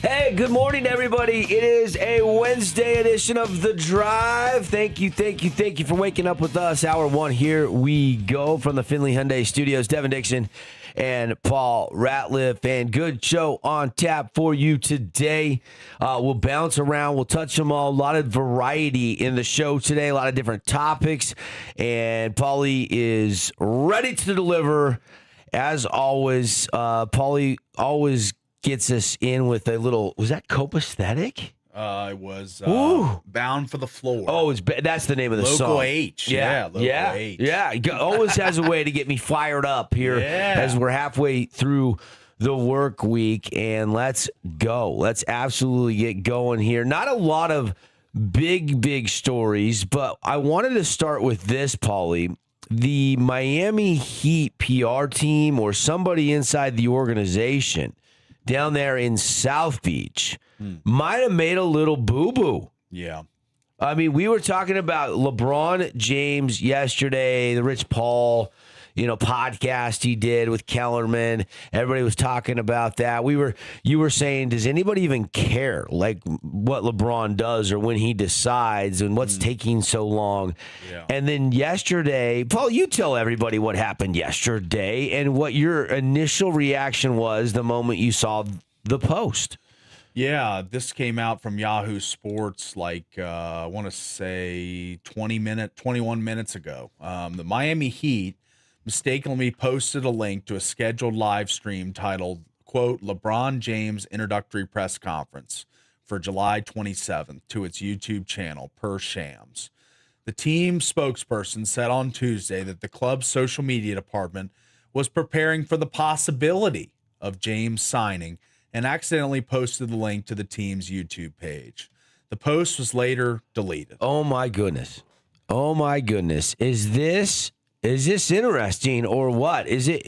Hey, good morning, everybody. It is a Wednesday edition of The Drive. Thank you for waking up with us. Hour one, here we go from the Finley Hyundai Studios. Devin, Dixon, and Paul Ratliff. And good show on tap for you today. We'll bounce around. We'll touch them all. A lot of variety in the show today. A lot of different topics. And Paulie is ready to deliver. As always, Paulie always gets us in with a little, was that copaesthetic? It was Bound for the Floor. Oh, that's the name of the song. Local H. Yeah, Local H. Yeah, always has a way to get me fired up here as we're halfway through the work week. And let's go. Let's absolutely get going here. Not a lot of big stories, but I wanted to start with this, Paulie. The Miami Heat PR team or somebody inside the organization down there in South Beach might have made a little boo-boo. Yeah. I mean, we were talking about LeBron James yesterday, the Rich Paul, podcast he did with Kellerman. Everybody was talking about that. You were saying, does anybody even care like what LeBron does or when he decides and what's taking so long? Yeah. And then yesterday, Paul, you tell everybody what happened yesterday and what your initial reaction was the moment you saw the post. Yeah, this came out from Yahoo Sports I want to say 21 minutes ago. The Miami Heat mistakenly posted a link to a scheduled live stream titled, quote, LeBron James Introductory Press Conference for July 27th to its YouTube channel, per Shams. The team spokesperson said on Tuesday that the club's social media department was preparing for the possibility of James signing and accidentally posted the link to the team's YouTube page. The post was later deleted. Oh, my goodness. Is this interesting or what? Is it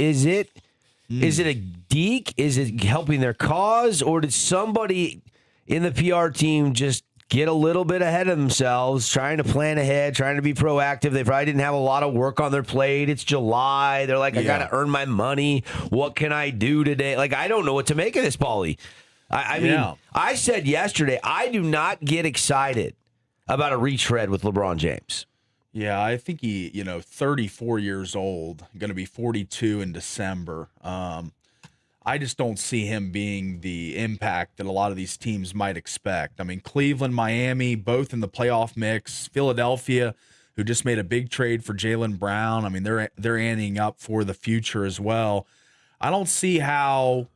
a deke? Is it helping their cause? Or did somebody in the PR team just get a little bit ahead of themselves, trying to plan ahead, trying to be proactive? They probably didn't have a lot of work on their plate. It's July. They're like, I got to earn my money. What can I do today? Like, I don't know what to make of this, Paulie. I mean, I said yesterday, I do not get excited about a retread with LeBron James. Yeah, I think he, 34 years old, going to be 42 in December. I just don't see him being the impact that a lot of these teams might expect. I mean, Cleveland, Miami, both in the playoff mix. Philadelphia, who just made a big trade for Jaylen Brown. I mean, they're anteing up for the future as well. I don't see how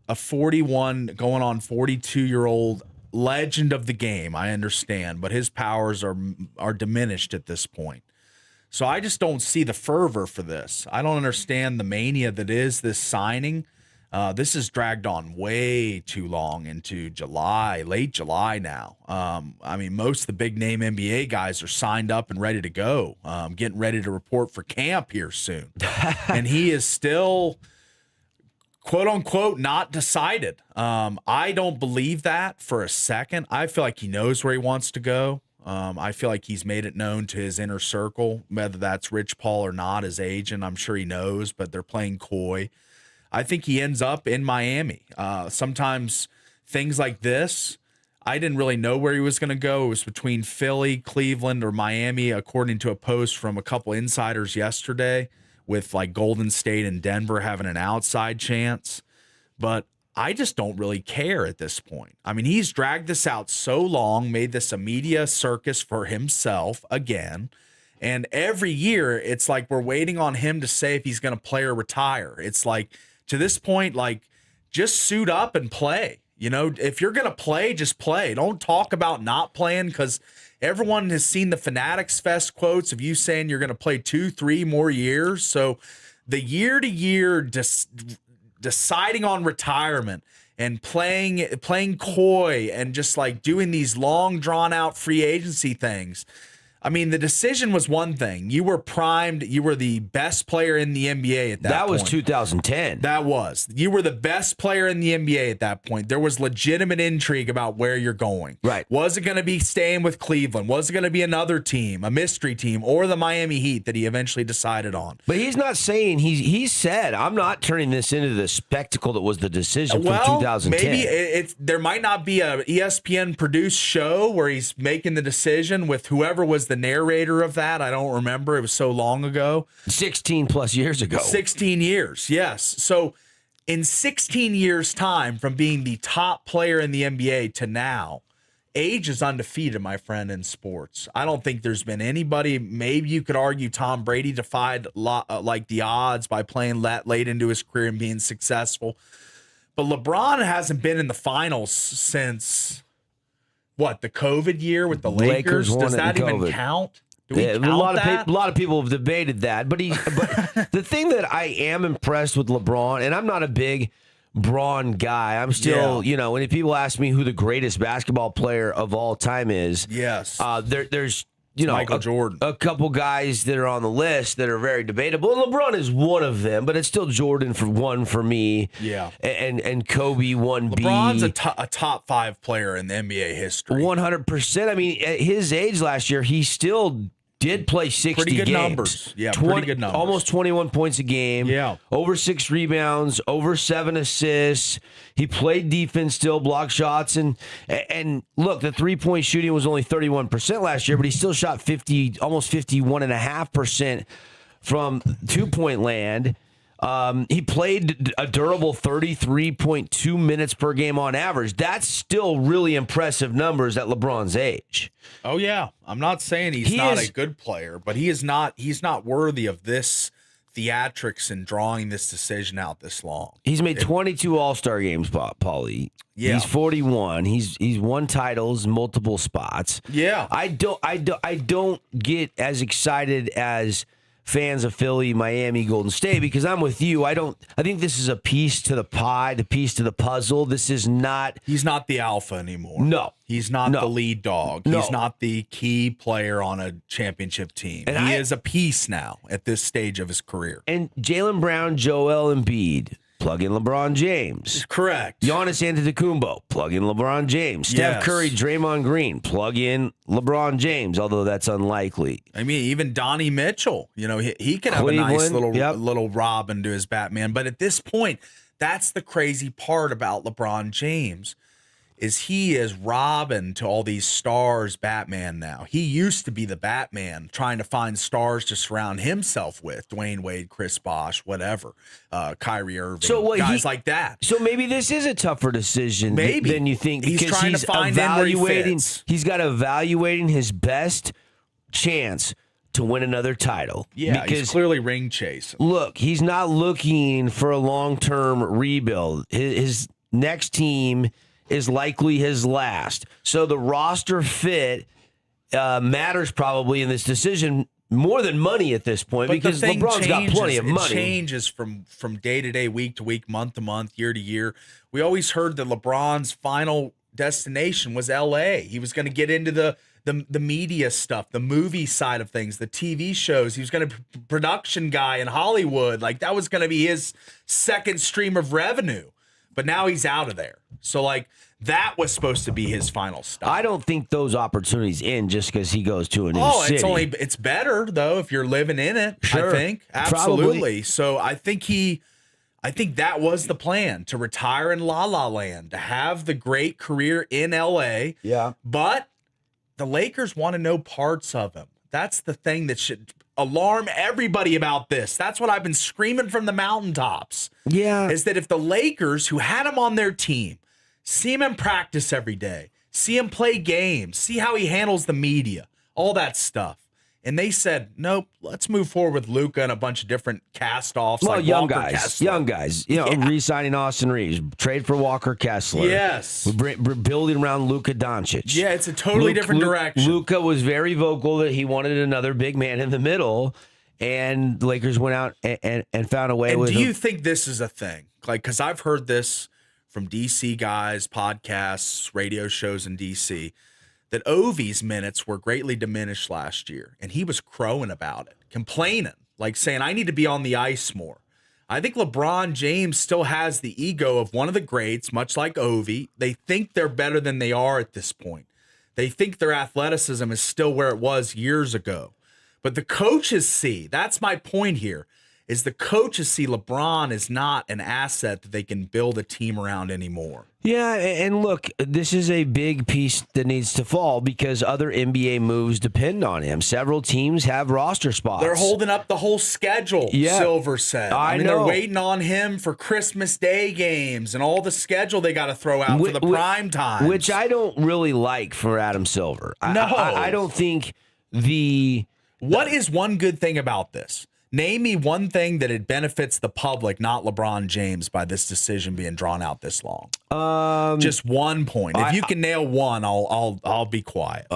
a 41 going on 42-year-old legend of the game, I understand, but his powers are diminished at this point. So I just don't see the fervor for this. I don't understand the mania that is this signing. This has dragged on way too long into July, late July now. I mean, most of the big-name NBA guys are signed up and ready to go, getting ready to report for camp here soon. And he is still, quote-unquote, not decided. I don't believe that for a second. I feel like he knows where he wants to go. I feel like he's made it known to his inner circle, whether that's Rich Paul or not, his agent. I'm sure he knows, but they're playing coy. I think he ends up in Miami. Sometimes things like this, I didn't really know where he was going to go. It was between Philly, Cleveland, or Miami, according to a post from a couple insiders yesterday, with like Golden State and Denver having an outside chance. But I just don't really care at this point. I mean, he's dragged this out so long, made this a media circus for himself again. And every year, it's like we're waiting on him to say if he's going to play or retire. It's like, to this point, like, just suit up and play. If you're going to play, just play. Don't talk about not playing, because everyone has seen the Fanatics Fest quotes of you saying you're going to play 2-3 more years. So the year-to-year deciding on retirement and playing coy and just like doing these long, drawn-out free agency things, I mean, the decision was one thing. You were primed. You were the best player in the NBA at that point. That was 2010. That was. You were the best player in the NBA at that point. There was legitimate intrigue about where you're going. Right. Was it going to be staying with Cleveland? Was it going to be another team, a mystery team, or the Miami Heat that he eventually decided on? But he's not saying, he said, I'm not turning this into the spectacle that was the decision from 2010. Maybe there might not be a ESPN produced show where he's making the decision with whoever was the narrator of that. I don't remember. It was so long ago. 16 plus years ago. 16 years, yes. So in 16 years' time, from being the top player in the NBA to now, age is undefeated, my friend, in sports. I don't think there's been anybody. Maybe you could argue Tom Brady defied like the odds by playing late into his career and being successful. But LeBron hasn't been in the finals since what, the COVID year with the Lakers? Does that even count? Do we count that? A lot of people have debated that, but the thing that I am impressed with LeBron, and I'm not a big Bron guy. I'm still, when people ask me who the greatest basketball player of all time is, yes, there's Michael Jordan, a couple guys that are on the list that are very debatable. And LeBron is one of them, but it's still Jordan for me. Yeah, and Kobe 1B. LeBron's a top 5 player in the NBA history. 100%. I mean, at his age last year, he still did play 60 pretty good games. Numbers. Yeah, pretty good numbers. Almost 21 points a game. Yeah. Over 6 rebounds, over 7 assists. He played defense still, blocked shots. And look, the three-point shooting was only 31% last year, but he still shot almost 51.5% from two-point land. He played a durable 33.2 minutes per game on average. That's still really impressive numbers at LeBron's age. Oh yeah, I'm not saying he's not a good player, but he's not worthy of this theatrics and drawing this decision out this long. He's made 22 All-Star games, Paulie. Yeah. He's 41. He's won titles, multiple spots. Yeah. I don't get as excited as fans of Philly, Miami, Golden State, because I'm with you. I think this is a piece to the pie, the piece to the puzzle. He's not the alpha anymore. No. He's not the lead dog. No. He's not the key player on a championship team. And he is a piece now at this stage of his career. And Jaylen Brown, Joel Embiid, plug in LeBron James. Correct. Giannis Antetokounmpo, plug in LeBron James. Steph Curry, Draymond Green, plug in LeBron James, although that's unlikely. I mean, even Donnie Mitchell, he can have Cleveland, a nice little Robin to his Batman. But at this point, that's the crazy part about LeBron James, is he is Robin to all these stars Batman now. He used to be the Batman, trying to find stars to surround himself with. Dwayne Wade, Chris Bosh, whatever. Kyrie Irving, guys like that. So maybe this is a tougher decision than you think. He's trying to find He's got evaluating his best chance to win another title. Yeah, because he's clearly ring chasing. Look, he's not looking for a long-term rebuild. His next team is likely his last. So the roster fit matters probably in this decision more than money at this point, because LeBron's got plenty of money. It changes from day to day, week to week, month to month, year to year. We always heard that LeBron's final destination was L.A. He was going to get into the media stuff, the movie side of things, the TV shows. He was going to be a production guy in Hollywood. Like, that was going to be his second stream of revenue. But now he's out of there. So, that was supposed to be his final stop. I don't think those opportunities end just because he goes to a new city. It's better, though, if you're living in it, sure. I think. Absolutely. Probably. So I think that was the plan, to retire in La La Land, to have the great career in L.A. Yeah. But the Lakers want to know parts of him. That's the thing that should alarm everybody about this. That's what I've been screaming from the mountaintops. Yeah. Is that if the Lakers, who had him on their team, see him in practice every day, see him play games, see how he handles the media, all that stuff, and they said, nope, let's move forward with Luka and a bunch of different cast-offs. Well, like young Walker guys, Kessler. re-signing Austin Reeves, trade for Walker Kessler. Yes. We're building around Luka Doncic. Yeah, it's a totally different direction. Luka was very vocal that he wanted another big man in the middle, and the Lakers went out and found a way with him. Do you think this is a thing? Because I've heard this from DC guys, podcasts, radio shows in DC, that Ovi's minutes were greatly diminished last year, and he was crowing about it, complaining, like saying, I need to be on the ice more. I think LeBron James still has the ego of one of the greats, much like Ovi. They think they're better than they are at this point. They think their athleticism is still where it was years ago. But the coaches see, that's my point here, is the coaches see LeBron is not an asset that they can build a team around anymore. Yeah, and look, this is a big piece that needs to fall because other NBA moves depend on him. Several teams have roster spots. They're holding up the whole schedule, Yeah. Silver said. I mean, know. they're waiting on him for Christmas Day games and all the schedule they got to throw out for the prime time. Which I don't really like for Adam Silver. No. I don't think the... What is one good thing about this? Name me one thing that it benefits the public, not LeBron James, by this decision being drawn out this long. Just 1 point. If you can nail one, I'll be quiet.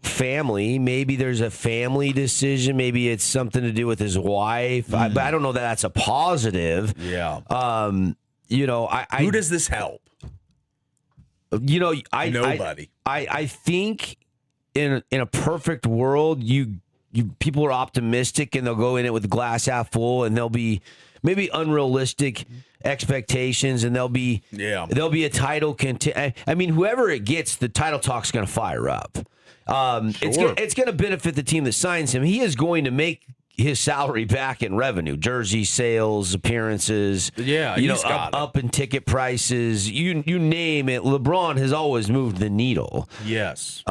Family. Maybe there's a family decision. Maybe it's something to do with his wife. But I don't know that that's a positive. Yeah. Who does this help? Nobody. I think in a perfect world, people are optimistic and they'll go in it with glass half full, and they'll be maybe unrealistic expectations, and there'll be a title I mean, whoever it gets, the title talk's going to fire up. It's going to benefit the team that signs him. He is going to make his salary back in revenue, jersey sales, appearances. Yeah, up in ticket prices. You name it. LeBron has always moved the needle. Yes.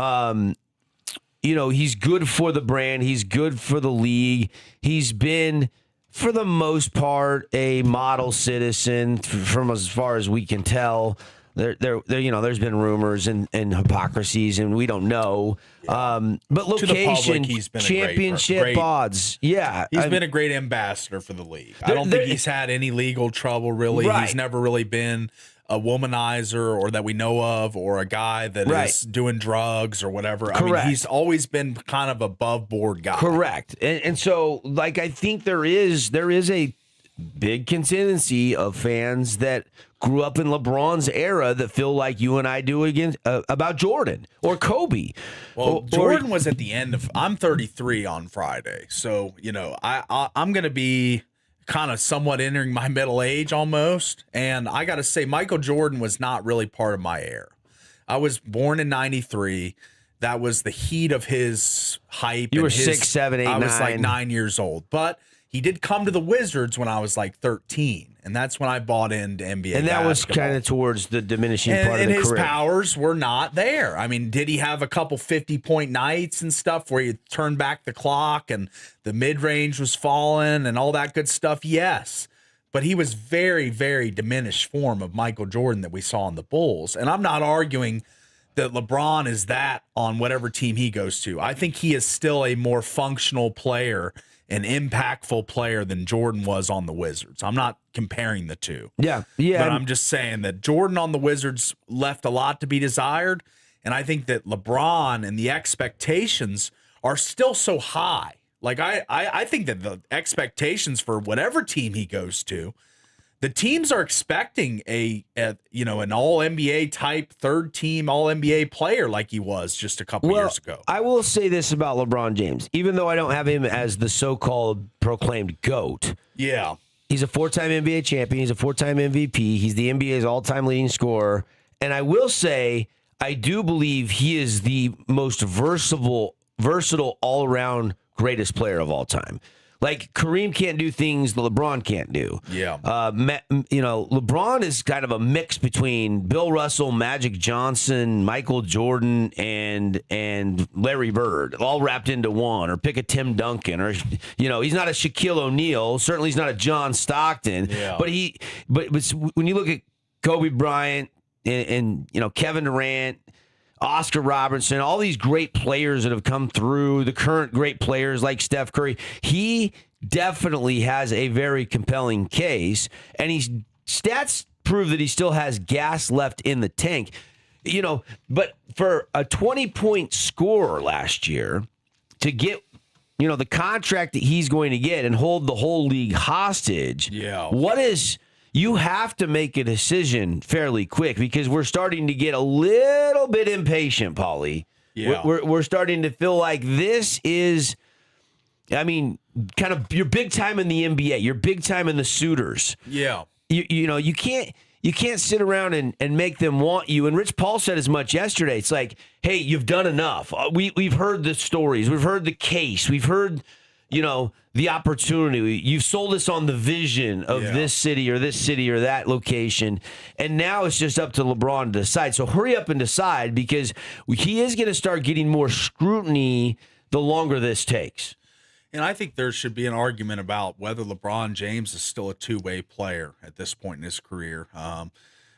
He's good for the brand. He's good for the league. He's been, for the most part, a model citizen from as far as we can tell. There's been rumors and hypocrisies, and we don't know. But location, he's been championship odds. Yeah. He's been a great ambassador for the league. I don't think he's had any legal trouble, really. Right. He's never really been a womanizer or that we know of, or a guy that is doing drugs or whatever. Correct. I mean, he's always been kind of above board guy. Correct. And so, I think there is a big contingency of fans that grew up in LeBron's era that feel like you and I do about Jordan or Kobe. Well, Jordan was at the end of. I'm 33 on Friday, so I'm going to be kind of somewhat entering my middle age almost. And I got to say, Michael Jordan was not really part of my era. I was born in 93. That was the heat of his hype. You were 6, 7, 8, 9. I was like 9 years old. But he did come to the Wizards when I was like 13. And that's when I bought into NBA And that basketball. was kind of towards the diminishing part of the career. And his powers were not there. I mean, did he have a couple 50-point nights and stuff where you turned back the clock and the mid-range was falling and all that good stuff? Yes. But he was very, very diminished form of Michael Jordan that we saw in the Bulls. And I'm not arguing that LeBron is that on whatever team he goes to. I think he is still a more functional player, an impactful player than Jordan was on the Wizards. I'm not comparing the two. Yeah. But I'm just saying that Jordan on the Wizards left a lot to be desired. And I think that LeBron and the expectations are still so high. Like, I think that the expectations for whatever team he goes to, the teams are expecting an all-NBA type third-team all-NBA player like he was just a couple years ago. I will say this about LeBron James. Even though I don't have him as the so-called proclaimed GOAT. Yeah. He's a 4-time NBA champion. He's a 4-time MVP. He's the NBA's all-time leading scorer. And I will say, I do believe he is the most versatile all-around greatest player of all time. Like, Kareem can't do things that LeBron can't do. Yeah. LeBron is kind of a mix between Bill Russell, Magic Johnson, Michael Jordan, and Larry Bird, all wrapped into one. Or pick a Tim Duncan, or he's not a Shaquille O'Neal. Certainly, he's not a John Stockton. Yeah. But when you look at Kobe Bryant and Kevin Durant, Oscar Robertson, all these great players that have come through, the current great players like Steph Curry, he definitely has a very compelling case, and his stats prove that he still has gas left in the tank. But for a 20-point scorer last year to get the contract that he's going to get and hold the whole league hostage, yeah. what is you have to make a decision fairly quick because we're starting to get a little bit impatient, Paulie. Yeah. We're starting to feel like this is, I mean, kind of you're big time in the NBA. You're big time in the suitors. Yeah. You know, you can't sit around and make them want you. And Rich Paul said as much yesterday. It's like, hey, you've done enough. We've heard the stories. We've heard the case. We've heard, the opportunity. You've sold us on the vision of this city or that location. And now it's just up to LeBron to decide. So hurry up and decide because he is going to start getting more scrutiny the longer this takes. And I think there should be an argument about whether LeBron James is still a two-way player at this point in his career.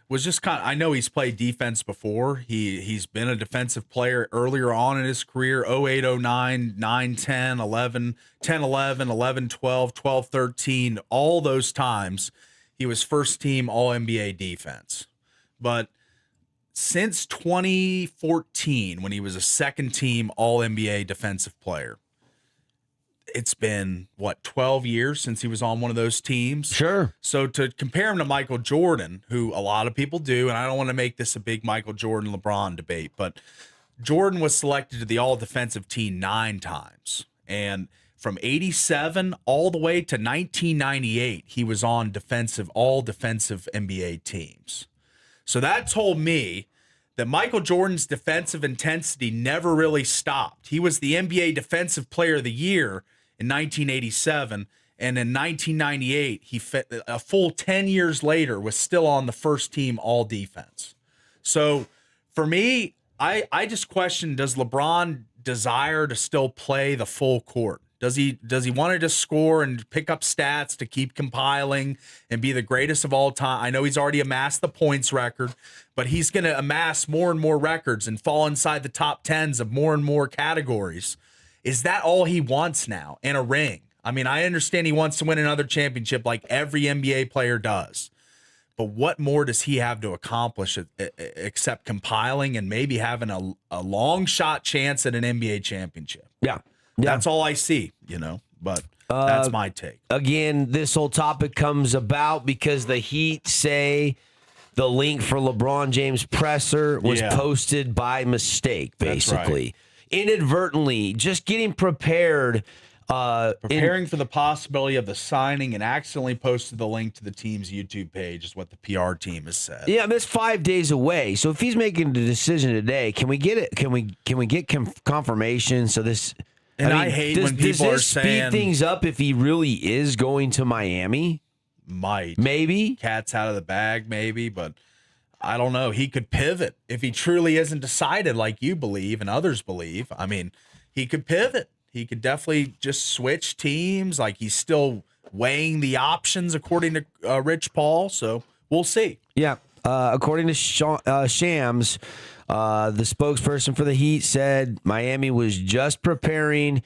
Was just I know he's played defense before. He's been a defensive player earlier on in his career, 08, 09, 9, 10, 11, 10, 11, 11, 12, 12, 13, all those times he was first team All-NBA defense. But since 2014, when he was a second team All-NBA defensive player, it's been 12 years since he was on one of those teams. Sure. So to compare him to Michael Jordan, who a lot of people do, and I don't want to make this a big Michael Jordan LeBron debate, but Jordan was selected to the all defensive team 9 times. And from 87 all the way to 1998, he was on all defensive NBA teams. So that told me that Michael Jordan's defensive intensity never really stopped. He was the NBA Defensive Player of the Year in 1987, and in 1998, he a full 10 years later was still on the first team all defense. So for me, I just question, does LeBron desire to still play the full court? Does he want to just score and pick up stats to keep compiling and be the greatest of all time? I know he's already amassed the points record, but he's going to amass more and more records and fall inside the top 10s of more and more categories. Is that all he wants now? And a ring. I mean, I understand he wants to win another championship like every NBA player does. But what more does he have to accomplish except compiling and maybe having a long shot chance at an NBA championship? Yeah. That's all I see, but that's my take. Again, this whole topic comes about because the Heat say the link for LeBron James' presser was posted by mistake, basically. Right. Inadvertently, just getting prepared. Preparing for the possibility of the signing and accidentally posted the link to the team's YouTube page is what the PR team has said. Yeah, I mean, it's 5 days away. So if he's making the decision today, can we get it? Can we get confirmation? So this, I hate when people are saying, speed things up if he really is going to Miami. Maybe cat's out of the bag, maybe, but I don't know. He could pivot if he truly isn't decided like you believe and others believe. I mean, he could pivot. He could definitely just switch teams. Like he's still weighing the options according to Rich Paul. So we'll see. Yeah. According to Shams, the spokesperson for the Heat said Miami was just preparing.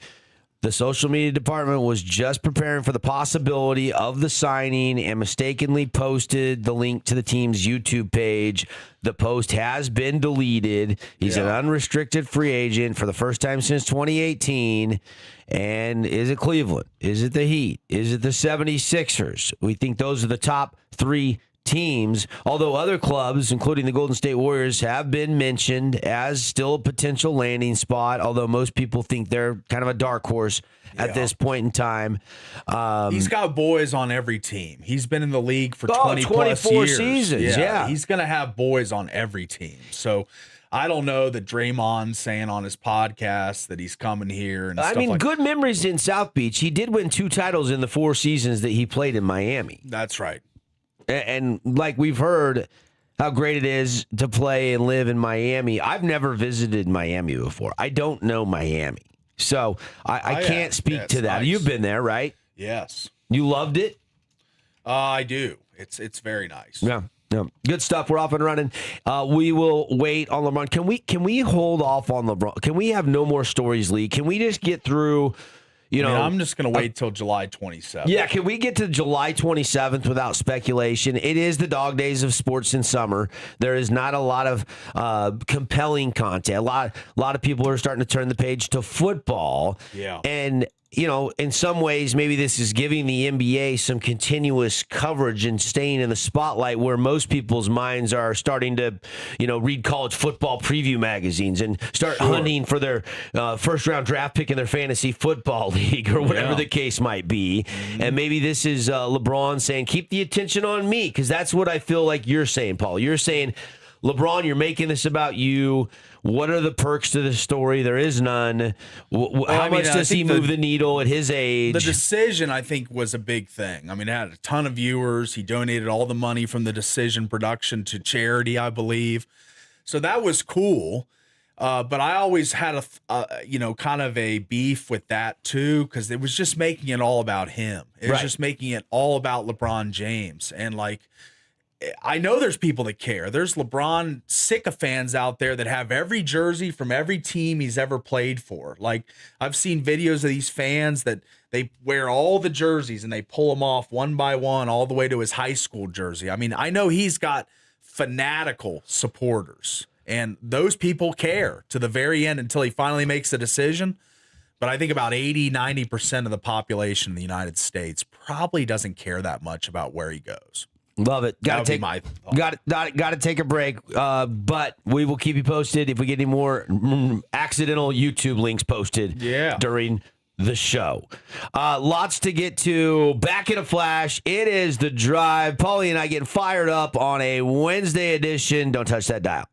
The social media department was just preparing for the possibility of the signing and mistakenly posted the link to the team's YouTube page. The post has been deleted. He's an unrestricted free agent for the first time since 2018. And is it Cleveland? Is it the Heat? Is it the 76ers? We think those are the top 3 teams, although other clubs, including the Golden State Warriors, have been mentioned as still a potential landing spot, although most people think they're kind of a dark horse at this point in time. He's got boys on every team. He's been in the league for 24 years. Seasons. Yeah. He's going to have boys on every team. So I don't know that Draymond's saying on his podcast that he's coming here. And good memories in South Beach. He did win 2 titles in the 4 seasons that he played in Miami. That's right. And like we've heard how great it is to play and live in Miami. I've never visited Miami before. I don't know Miami. So I can't speak to that. Nice. You've been there, right? Yes. You loved it? I do. It's very nice. Yeah. Good stuff. We're off and running. We will wait on LeBron. Can we hold off on LeBron? Can we have no more stories leak? Can we just get through... I'm just going to wait till July 27th. Yeah, can we get to July 27th without speculation? It is the dog days of sports in summer. There is not a lot of compelling content. A lot of people are starting to turn the page to football. Yeah. And in some ways, maybe this is giving the NBA some continuous coverage and staying in the spotlight where most people's minds are starting to, read college football preview magazines and start hunting for their first-round draft pick in their fantasy football league or whatever the case might be. Mm-hmm. And maybe this is LeBron saying, keep the attention on me, because that's what I feel like you're saying, Paul. You're saying, LeBron, you're making this about you. What are the perks to the story? There is none. How much does he move the needle at his age? The decision, I think, was a big thing. I mean, it had a ton of viewers. He donated all the money from the decision production to charity, I believe. So that was cool. But I always had kind of a beef with that too, because it was just making it all about him. It was just making it all about LeBron James. And I know there's people that care. There's LeBron sycophants out there that have every jersey from every team he's ever played for. I've seen videos of these fans that they wear all the jerseys and they pull them off one by one all the way to his high school jersey. I mean, I know he's got fanatical supporters, and those people care to the very end until he finally makes a decision. But I think about 90% of the population in the United States probably doesn't care that much about where he goes. Love it. Got to take a break. But we will keep you posted if we get any more accidental YouTube links posted during the show. Lots to get to. Back in a flash. It is The Drive. Paulie and I getting fired up on a Wednesday edition. Don't touch that dial.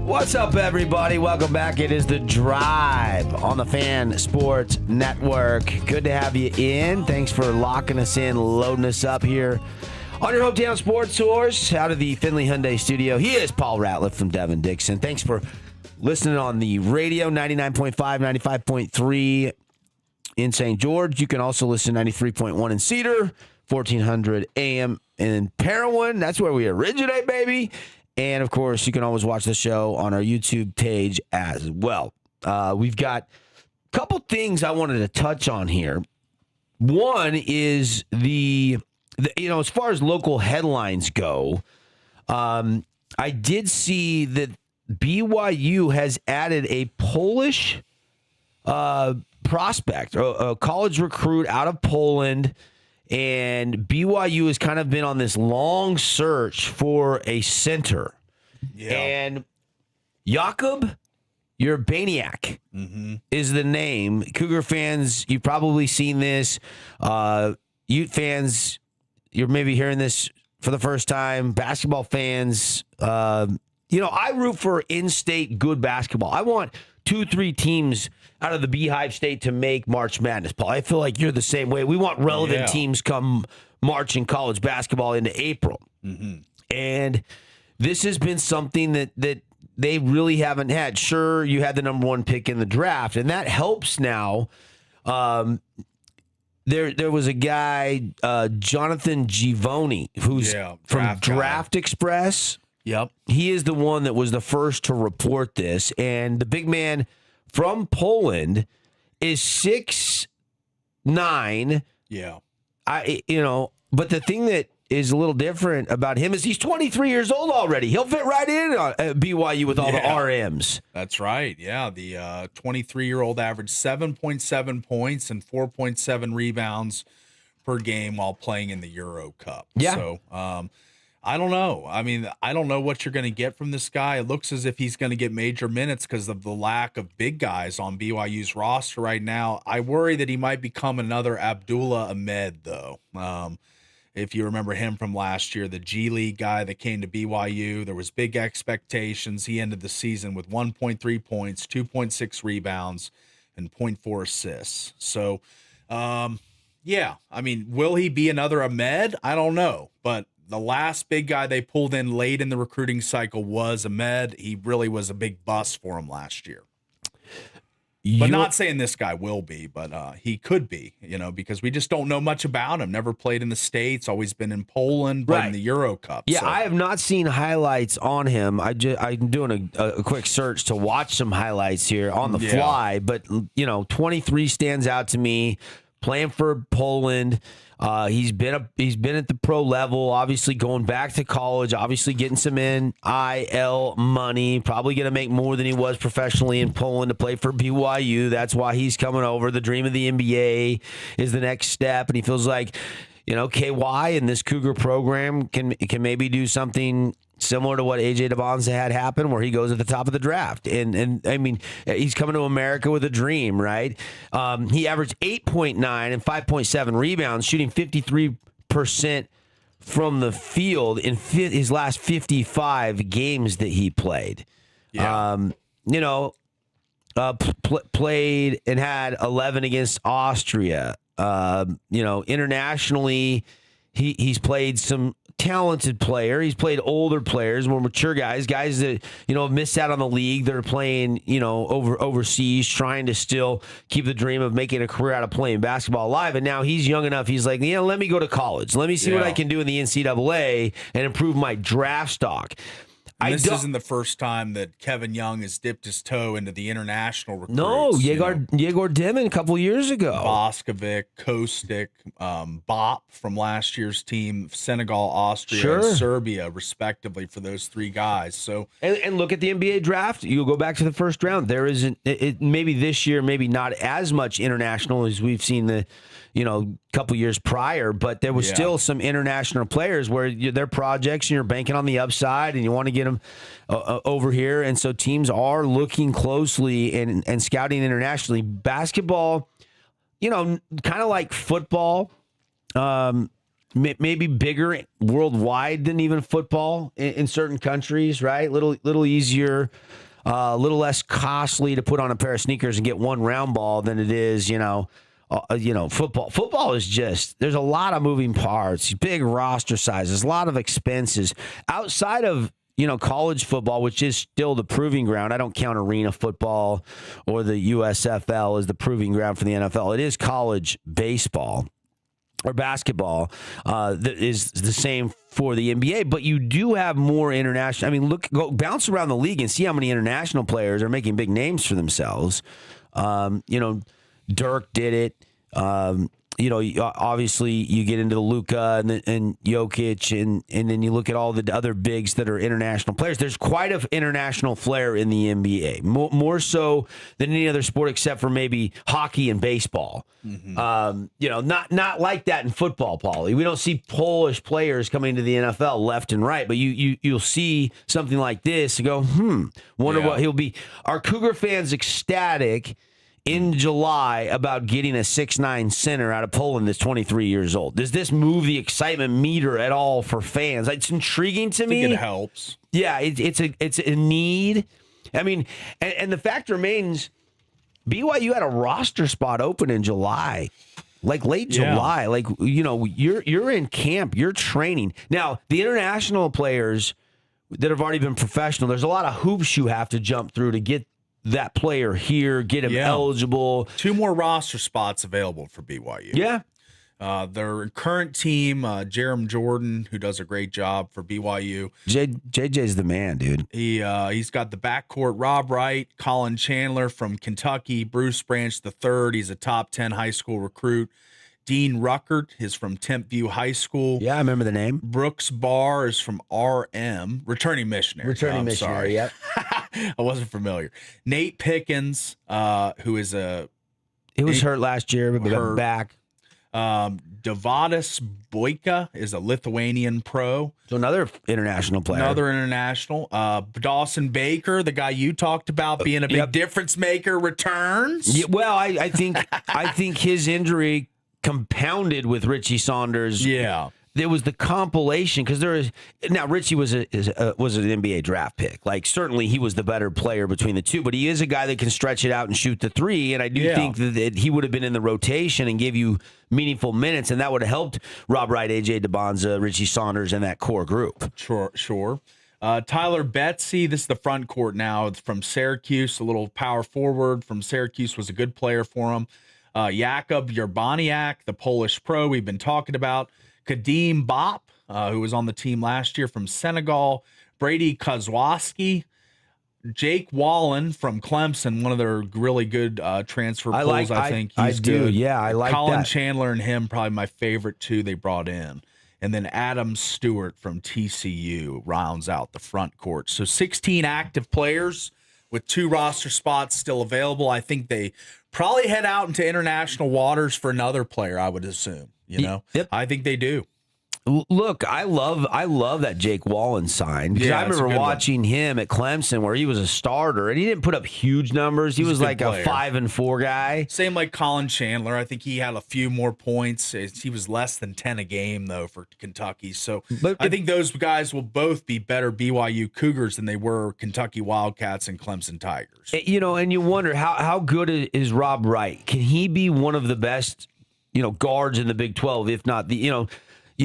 What's up, everybody? Welcome back. It is The Drive on the Fan Sports Network. Good to have you in. Thanks for locking us in, loading us up here on your hometown sports source out of the Findlay Hyundai studio. He is Paul Ratliff from Devin, Dixon. Thanks for listening on the radio, 99.5, 95.3 in St. George. You can also listen to 93.1 in Cedar, 1400 AM in Parowan. That's where we originate, baby. And, of course, you can always watch the show on our YouTube page as well. We've got a couple things I wanted to touch on here. One is as far as local headlines go, I did see that BYU has added a Polish prospect, a college recruit out of Poland. And BYU has kind of been on this long search for a center. Yeah. And Jakub Urbaniak is the name. Cougar fans, you've probably seen this. Ute fans, you're maybe hearing this for the first time. Basketball fans, I root for in-state good basketball. I want 2-3 teams out of the Beehive State to make March Madness, Paul. I feel like you're the same way. We want relevant teams come March in college basketball into April. And this has been something that they really haven't had. Sure, you had the number one pick in the draft, and that helps now. There was a guy, Jonathan Givoni, who's from Draft Express. Yep. He is the one that was the first to report this. And the big man from Poland is 6'9". Yeah. But the thing that is a little different about him is he's 23 years old already. He'll fit right in at BYU with all the RMs. That's right. Yeah. The 23-year-old averaged 7.7 points and 4.7 rebounds per game while playing in the Euro Cup. Yeah. So, I don't know. I mean, I don't know what you're going to get from this guy. It looks as if he's going to get major minutes because of the lack of big guys on BYU's roster right now. I worry that he might become another Abdullah Ahmed, though. If you remember him from last year, the G League guy that came to BYU, there was big expectations. He ended the season with 1.3 points, 2.6 rebounds, and 0.4 assists. So, I mean, will he be another Ahmed? I don't know, but the last big guy they pulled in late in the recruiting cycle was Ahmed. He really was a big bust for him last year. But not saying this guy will be, but he could be, because we just don't know much about him. Never played in the States, always been in Poland, but in the Euro Cup. Yeah, so. I have not seen highlights on him. I'm doing a quick search to watch some highlights here on the fly, but 23 stands out to me. Playing for Poland. He's been at the pro level, obviously going back to college, obviously getting some NIL money, probably going to make more than he was professionally in Poland to play for BYU. That's why he's coming over. The dream of the NBA is the next step, and he feels like, KY and this Cougar program can maybe do something similar to what AJ Devonza had happen, where he goes at the top of the draft. And I mean, he's coming to America with a dream, right? He averaged 8.9 and 5.7 rebounds, shooting 53% from the field in his last 55 games that he played. Yeah. Played and had 11 against Austria. Internationally, he's played some talented player. He's played older players, more mature guys that, have missed out on the league. They're playing, overseas, trying to still keep the dream of making a career out of playing basketball alive. And now he's young enough. He's like, let me go to college. Let me see what I can do in the NCAA and improve my draft stock. This isn't the first time that Kevin Young has dipped his toe into the international recruits. No, Yegor Devin a couple years ago. Boskovic, Kostic, Bop from last year's team, Senegal, Austria, and Serbia, respectively, for those three guys. So and look at the NBA draft. You'll go back to the first round. There isn't maybe this year, maybe not as much international as we've seen the couple years prior, but there was still some international players where they're projects and you're banking on the upside and you want to get them over here. And so teams are looking closely and scouting internationally. Basketball, kind of like football, maybe bigger worldwide than even football in certain countries, right? Little easier, a little less costly to put on a pair of sneakers and get one round ball than it is, football. Football is just, there's a lot of moving parts, big roster sizes, a lot of expenses outside of, college football, which is still the proving ground. I don't count arena football or the USFL as the proving ground for the NFL. It is college baseball or basketball that is the same for the NBA, but you do have more international. I mean, go bounce around the league and see how many international players are making big names for themselves. Dirk did it. Obviously you get into the Luka and Jokic, and then you look at all the other bigs that are international players. There's quite an international flair in the NBA, more so than any other sport except for maybe hockey and baseball. Mm-hmm. Not like that in football, Paulie. We don't see Polish players coming to the NFL left and right, but you'll see something like this and go, wonder what he'll be. Are Cougar fans ecstatic in July about getting a 6'9" center out of Poland that's 23 years old? Does this move the excitement meter at all for fans? It's intriguing to me. I think it helps. Yeah, it's a need. I mean, and the fact remains, BYU had a roster spot open in July, like late July. Like, you're in camp, you're training. Now, the international players that have already been professional, there's a lot of hoops you have to jump through to get that player here, get him eligible. 2 more roster spots available for BYU. Yeah. Their current team, Jerem Jordan, who does a great job for BYU. JJ's the man, dude. He's got the backcourt, Rob Wright, Colin Chandler from Kentucky, Bruce Branch III. He's a top 10 high school recruit. Dean Ruckert is from Tempview High School. Yeah, I remember the name. Brooks Barr is from RM, returning missionary. Missionary, sorry. Yep. I wasn't familiar. Nate Pickens, who is he was hurt last year, but got back. Devadis Boyka is a Lithuanian pro. So another international player. Dawson Baker, the guy you talked about being a big difference maker, returns. Yeah, well, I think his injury compounded with Richie Saunders. Yeah. There was the compilation because Richie was an NBA draft pick. Like, certainly he was the better player between the two, but he is a guy that can stretch it out and shoot the three. And I do think that he would have been in the rotation and give you meaningful minutes, and that would have helped Rob Wright, AJ DeBonza, Richie Saunders, and that core group. Sure. Tyler Betsy, this is the front court now from Syracuse, a little power forward from Syracuse, was a good player for him. Jakub Urbaniak, the Polish pro we've been talking about. Kadeem Bop, who was on the team last year from Senegal. Brady Kozłowski. Jake Wallen from Clemson, one of their really good transfer pulls, I think. He's good. Yeah, I like Colin that. Chandler and him, probably my favorite two they brought in. And then Adam Stewart from TCU rounds out the front court. So 16 active players with 2 roster spots still available. I think they probably head out into international waters for another player, I would assume. Yep. I think they do. Look, I love that Jake Wallen signed because I remember watching him at Clemson where he was a starter and he didn't put up huge numbers. He was like a 5-4 guy. Same like Colin Chandler. I think he had a few more points. He was less than 10 a game though for Kentucky. So I think those guys will both be better BYU Cougars than they were Kentucky Wildcats and Clemson Tigers. And you wonder how good is Rob Wright? Can he be one of the best, guards in the Big 12, if not the, a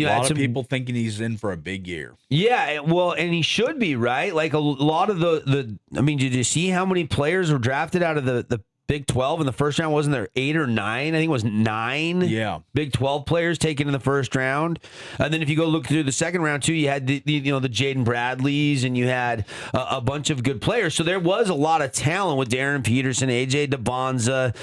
lot of people thinking he's in for a big year. Yeah, well, and he should be, right? Like a lot of did you see how many players were drafted out of the Big 12 in the first round? Wasn't there 8 or 9? I think it was 9 Big 12 players taken in the first round. And then if you go look through the second round too, you had the Jaden Bradleys and you had a bunch of good players. So there was a lot of talent with Darren Peterson, AJ DeBonza,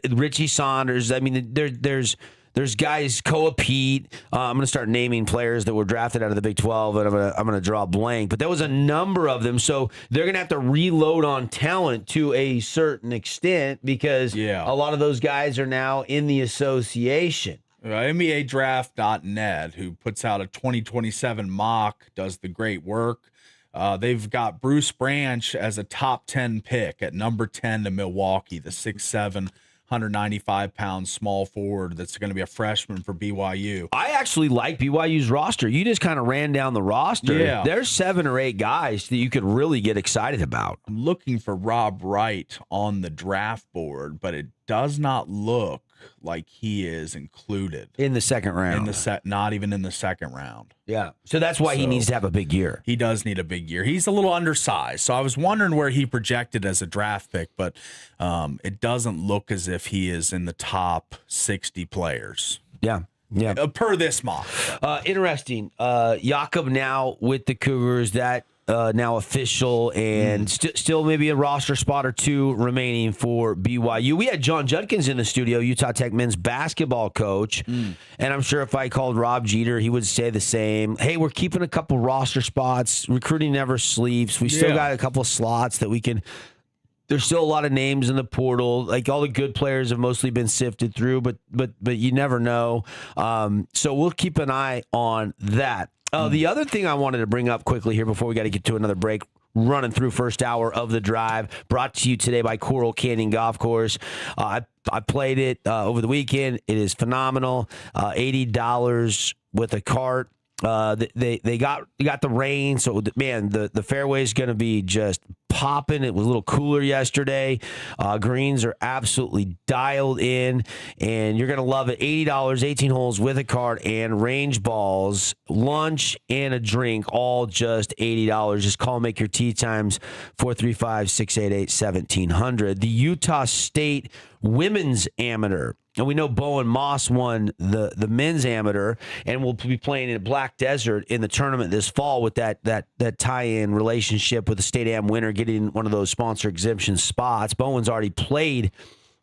Richie Saunders. I mean, there's guys, Koa Pete. I'm going to start naming players that were drafted out of the Big 12, and I'm going to draw a blank. But there was a number of them, so they're going to have to reload on talent to a certain extent because a lot of those guys are now in the association. NBADraft.net, who puts out a 2027 mock, does the great work. They've got Bruce Branch as a top 10 pick at number 10 to Milwaukee, the 6'7", 195-pound small forward that's going to be a freshman for BYU. I actually like BYU's roster. You just kind of ran down the roster. Yeah. There's 7 or 8 guys that you could really get excited about. I'm looking for Rob Wright on the draft board, but it does not look like he is included In the second round. in the not even in the second round. Yeah. So that's why he needs to have a big year. He does need a big year. He's a little undersized, so I was wondering where he projected as a draft pick, but it doesn't look as if he is in the top 60 players. Yeah. Yeah. Per this mock. Interesting. Jakob now with the Cougars, that now official, and still maybe a roster spot or 2 remaining for BYU. We had John Judkins in the studio, Utah Tech men's basketball coach, and I'm sure if I called Rob Jeter, he would say the same. Hey, we're keeping a couple roster spots. Recruiting never sleeps. We still got a couple slots that we can. There's still a lot of names in the portal. Like, all the good players have mostly been sifted through, but you never know. So we'll keep an eye on that. The other thing I wanted to bring up quickly here before we got to get to another break, running through first hour of the drive, brought to you today by Coral Canyon Golf Course. I played it over the weekend. It is phenomenal. $80 with a cart. They got the rain, so man, the fairway is going to be just popping. It was a little cooler yesterday. Greens are absolutely dialed in, and you're going to love it. $80, 18 holes with a cart and range balls, lunch and a drink, all just $80. Just call and make your tee times 435-688-1700. The Utah State Women's Amateur. And we know Bowen Moss won the men's amateur, and will be playing in Black Desert in the tournament this fall with that tie-in relationship with the State Am winner getting one of those sponsor exemption spots. Bowen's already played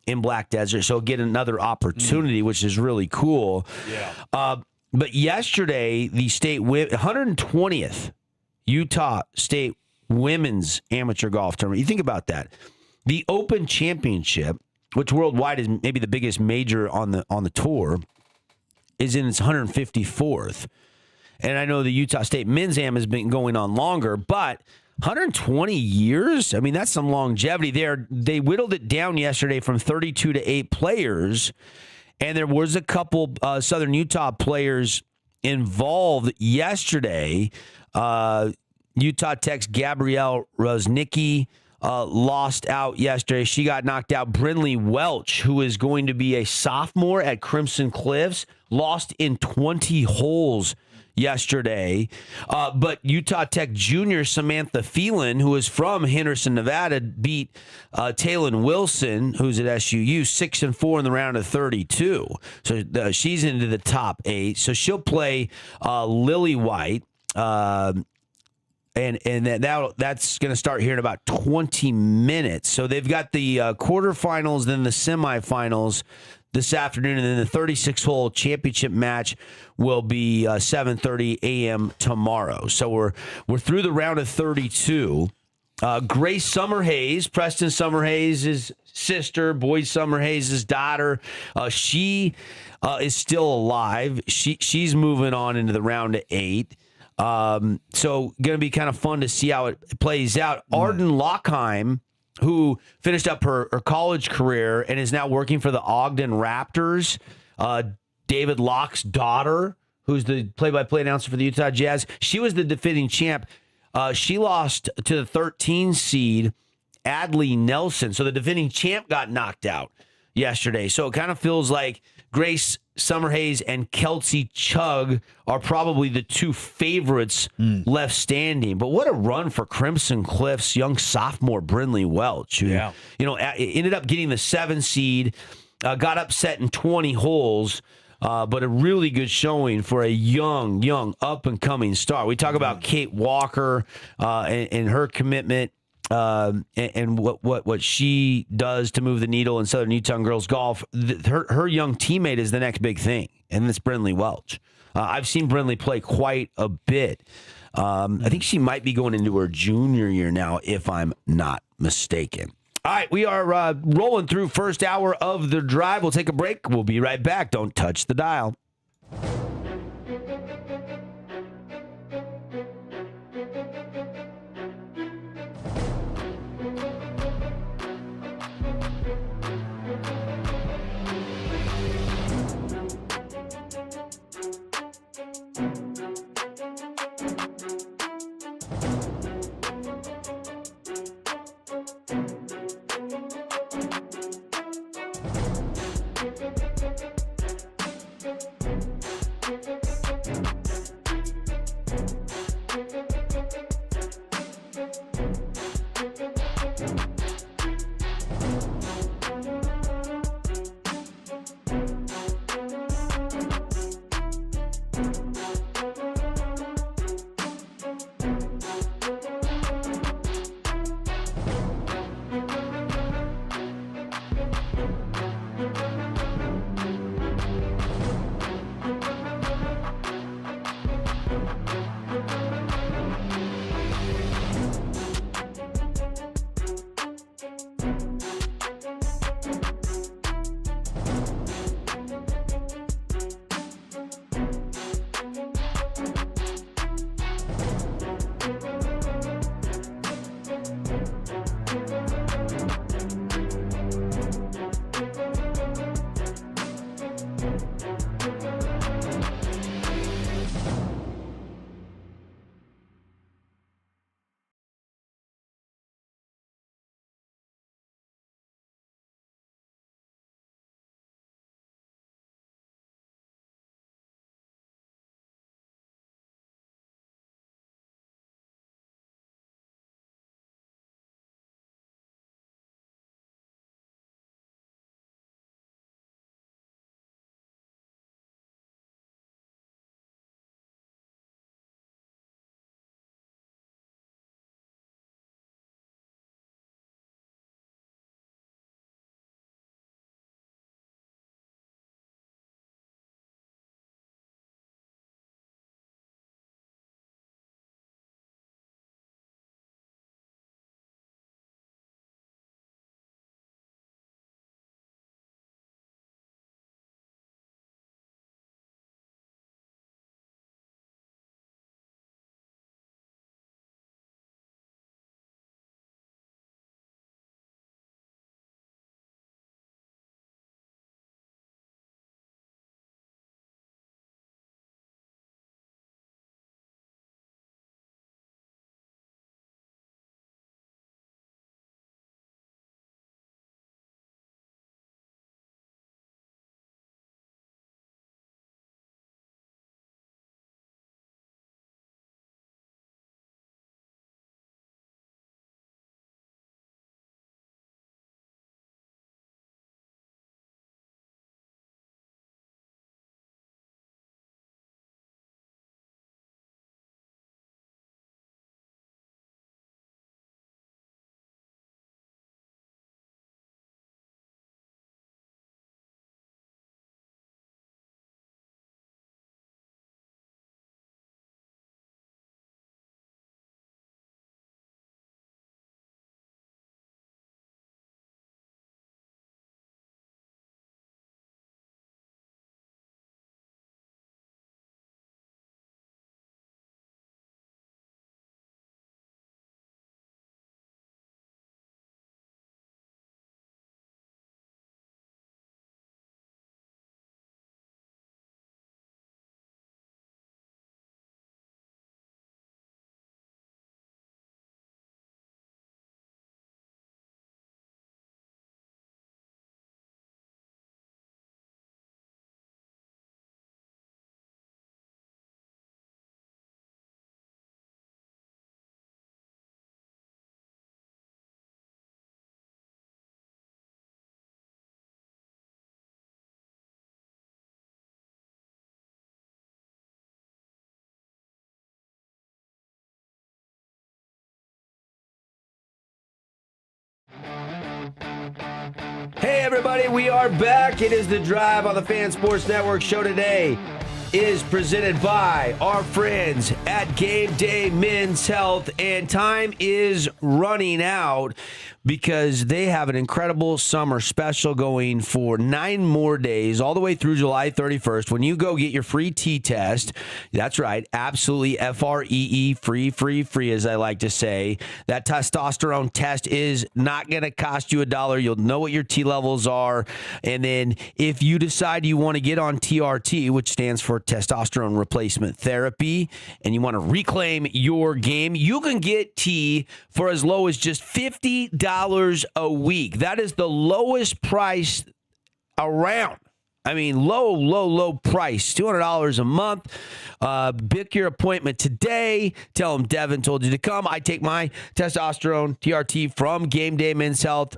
in Black Desert, so get another opportunity, which is really cool. Yeah. But yesterday, the state 120th Utah State Women's Amateur Golf Tournament. You think about that. The Open Championship, which worldwide is maybe the biggest major on the tour, is in its 154th. And I know the Utah State Men's Am has been going on longer, but 120 years? I mean, that's some longevity there. They whittled it down yesterday from 32 to 8 players, and there was a couple Southern Utah players involved yesterday. Utah Tech's Gabrielle Rosnicki lost out yesterday. She got knocked out. Brinley Welch, who is going to be a sophomore at Crimson Cliffs, lost in 20 holes yesterday. But Utah Tech junior Samantha Phelan, who is from Henderson, Nevada, beat Taylon Wilson, who's at SUU, 6-4 in the round of 32. So she's into the top 8. So she'll play Lily White. And that's going to start here in about 20 minutes. So they've got the quarterfinals, then the semifinals this afternoon, and then the 36-hole championship match will be 7:30 a.m. tomorrow. So we're through the round of 32. Grace Summerhays, Preston Summerhays' sister, Boyd Summerhays' daughter, she is still alive. She's moving on into the round of 8. So going to be kind of fun to see how it plays out. Arden Lockheim, who finished up her college career and is now working for the Ogden Raptors. David Locke's daughter, who's the play-by-play announcer for the Utah Jazz. She was the defending champ. She lost to the 13 seed, Adley Nelson. So the defending champ got knocked out yesterday. So it kind of feels like Grace Summerhays and Kelsey Chugg are probably the 2 favorites left standing. But what a run for Crimson Cliffs young sophomore Brinley Welch, who ended up getting the 7 seed, got upset in 20 holes, but a really good showing for a young up-and-coming star. We talk about Kate Walker and her commitment. And what she does to move the needle in Southern Utah girls golf. Her young teammate is the next big thing, and that's Brinley Welch. I've seen Brinley play quite a bit. I think she might be going into her junior year now, if I'm not mistaken. All right, we are rolling through first hour of the drive. We'll take a break. We'll be right back. Don't touch the dial. Hey, everybody, we are back. It is The Drive on the Fan Sports Network. Show today is presented by our friends at Game Day Men's Health, and time is running out because they have an incredible summer special going for 9 more days, all the way through July 31st. When you go get your free T-test, that's right, absolutely F-R-E-E, free, as I like to say. That testosterone test is not going to cost you $1. You'll know what your T levels are. And then if you decide you want to get on TRT, which stands for testosterone replacement therapy, and you want to reclaim your game, you can get T for as low as just $50 a week. That is the lowest price around. I mean, low price, $200 a month. Book your appointment today. Tell them Devin told you to come. I take my testosterone TRT from Game Day Men's Health.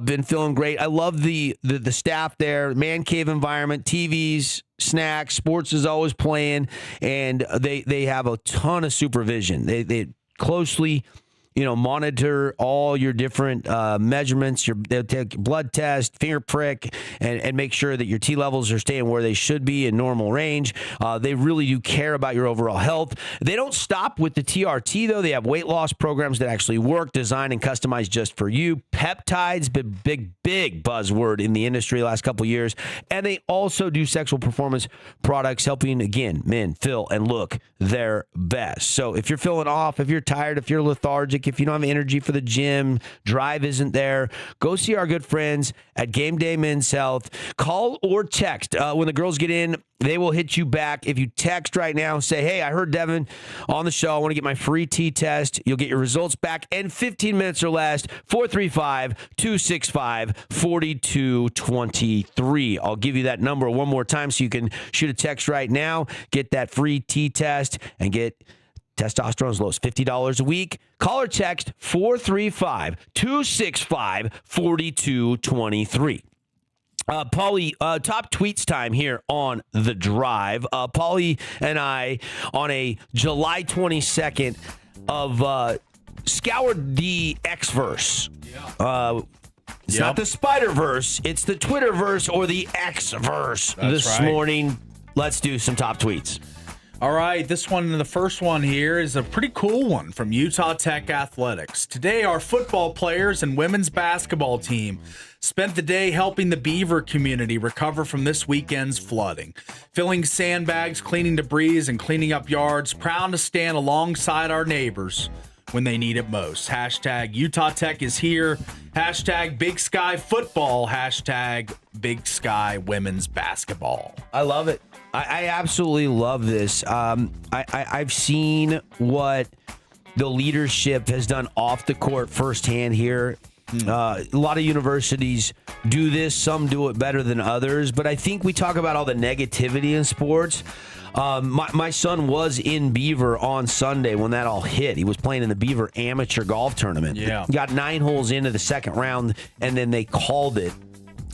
Been feeling great. I love the staff there. Man cave environment, TVs, snacks, sports is always playing, and they have a ton of supervision. They closely monitor all your different measurements. They'll take blood test, finger prick, and make sure that your T levels are staying where they should be in normal range. They really do care about your overall health. They don't stop with the TRT, though. They have weight loss programs that actually work, designed and customized just for you. Peptides, big buzzword in the industry the last couple of years. And they also do sexual performance products, helping, again, men feel and look their best. So if you're feeling off, if you're tired, if you're lethargic, if you don't have energy for the gym, drive isn't there, go see our good friends at Game Day Men's Health. Call or text. When the girls get in, they will hit you back. If you text right now, say, hey, I heard Devin on the show. I want to get my free T-test. You'll get your results back in 15 minutes or less. 435-265-4223. I'll give you that number one more time so you can shoot a text right now, get that free T-test, and get testosterone as low as $50 a week. Call or text 435-265-4223. Paulie, top tweets time here on The Drive. Paulie and I, on a July 22nd, scoured the X-verse. It's not the Spider-Verse. It's the Twitter-verse or the X-verse this morning. Let's do some top tweets. All right, the first one here is a pretty cool one from Utah Tech Athletics. Today, our football players and women's basketball team spent the day helping the Beaver community recover from this weekend's flooding, filling sandbags, cleaning debris, and cleaning up yards. Proud to stand alongside our neighbors when they need it most. Hashtag Utah Tech is here. Hashtag Big Sky Football. Hashtag Big Sky Women's Basketball. I love it. I absolutely love this. I've seen what the leadership has done off the court firsthand here. A lot of universities do this. Some do it better than others. But I think we talk about all the negativity in sports. My son was in Beaver on Sunday when that all hit. He was playing in the Beaver Amateur Golf Tournament. Yeah. Got 9 holes into the second round, and then they called it.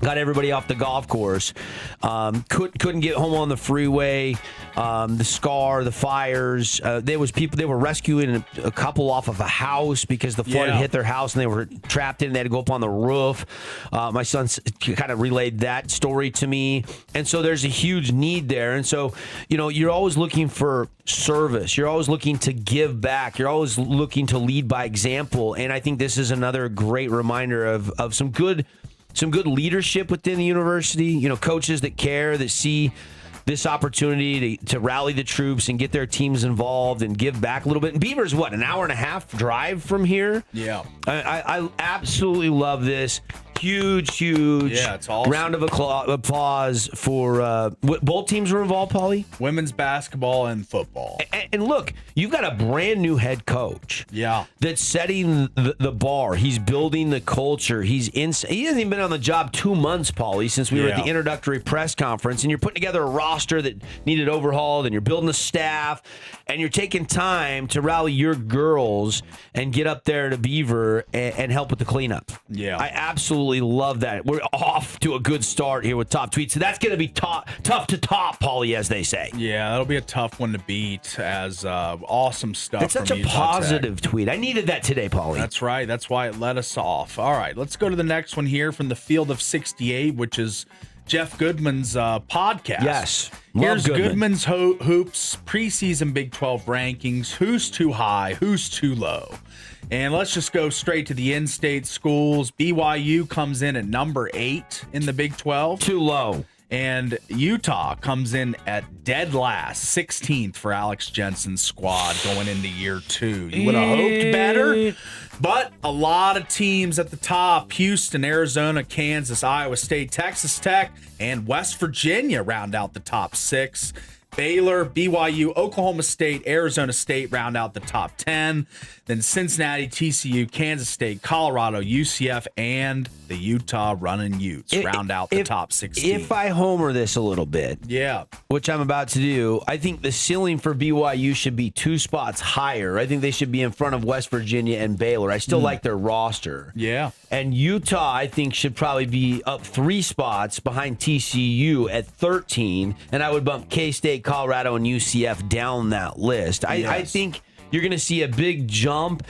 Got everybody off the golf course. Couldn't get home on the freeway. The fires. There was people. They were rescuing a couple off of a house because the flood had hit their house and they were trapped in it. They had to go up on the roof. My son kind of relayed that story to me. And so there's a huge need there. And so, you're always looking for service. You're always looking to give back. You're always looking to lead by example. And I think this is another great reminder of some good leadership within the university, coaches that care, that see this opportunity to rally the troops and get their teams involved and give back a little bit. And Beaver's, an hour and a half drive from here? Yeah. I absolutely love this. Huge it's awesome. Round of applause for both teams were involved, Paulie? Women's basketball and football. And look, you've got a brand new head coach. Yeah. That's setting the bar. He's building the culture. He hasn't even been on the job 2 months, Paulie, since we were at the introductory press conference. And you're putting together a roster that needed overhauled, and you're building a staff, and you're taking time to rally your girls and get up there to Beaver and help with the cleanup. Yeah. I absolutely love that. We're off to a good start here with top tweets. So that's going to be tough to top, Paulie, as they say. Yeah, that'll be a tough one to beat. As awesome stuff. That's such a positive tweet. I needed that today, Paulie. That's right. That's why it let us off. All right, let's go to the next one here from the Field of 68, which is Jeff Goodman's podcast. Yes. Here's Goodman's Hoops preseason Big 12 rankings. Who's too high? Who's too low? And let's just go straight to the in-state schools. BYU comes in at number 8 in the Big 12. Too low. And Utah comes in at dead last, 16th for Alex Jensen's squad going into year 2. You would have hoped better, but a lot of teams at the top: Houston, Arizona, Kansas, Iowa State, Texas Tech, and West Virginia round out the top 6. Baylor, BYU, Oklahoma State, Arizona State round out the top 10. Then Cincinnati, TCU, Kansas State, Colorado, UCF, and the Utah Running Utes round out the top 16. If I homer this a little bit, yeah, which I'm about to do, I think the ceiling for BYU should be 2 spots higher. I think they should be in front of West Virginia and Baylor. I still like their roster. Yeah. And Utah, I think, should probably be up 3 spots behind TCU at 13. And I would bump K-State, Colorado, and UCF down that list. I think you're going to see a big jump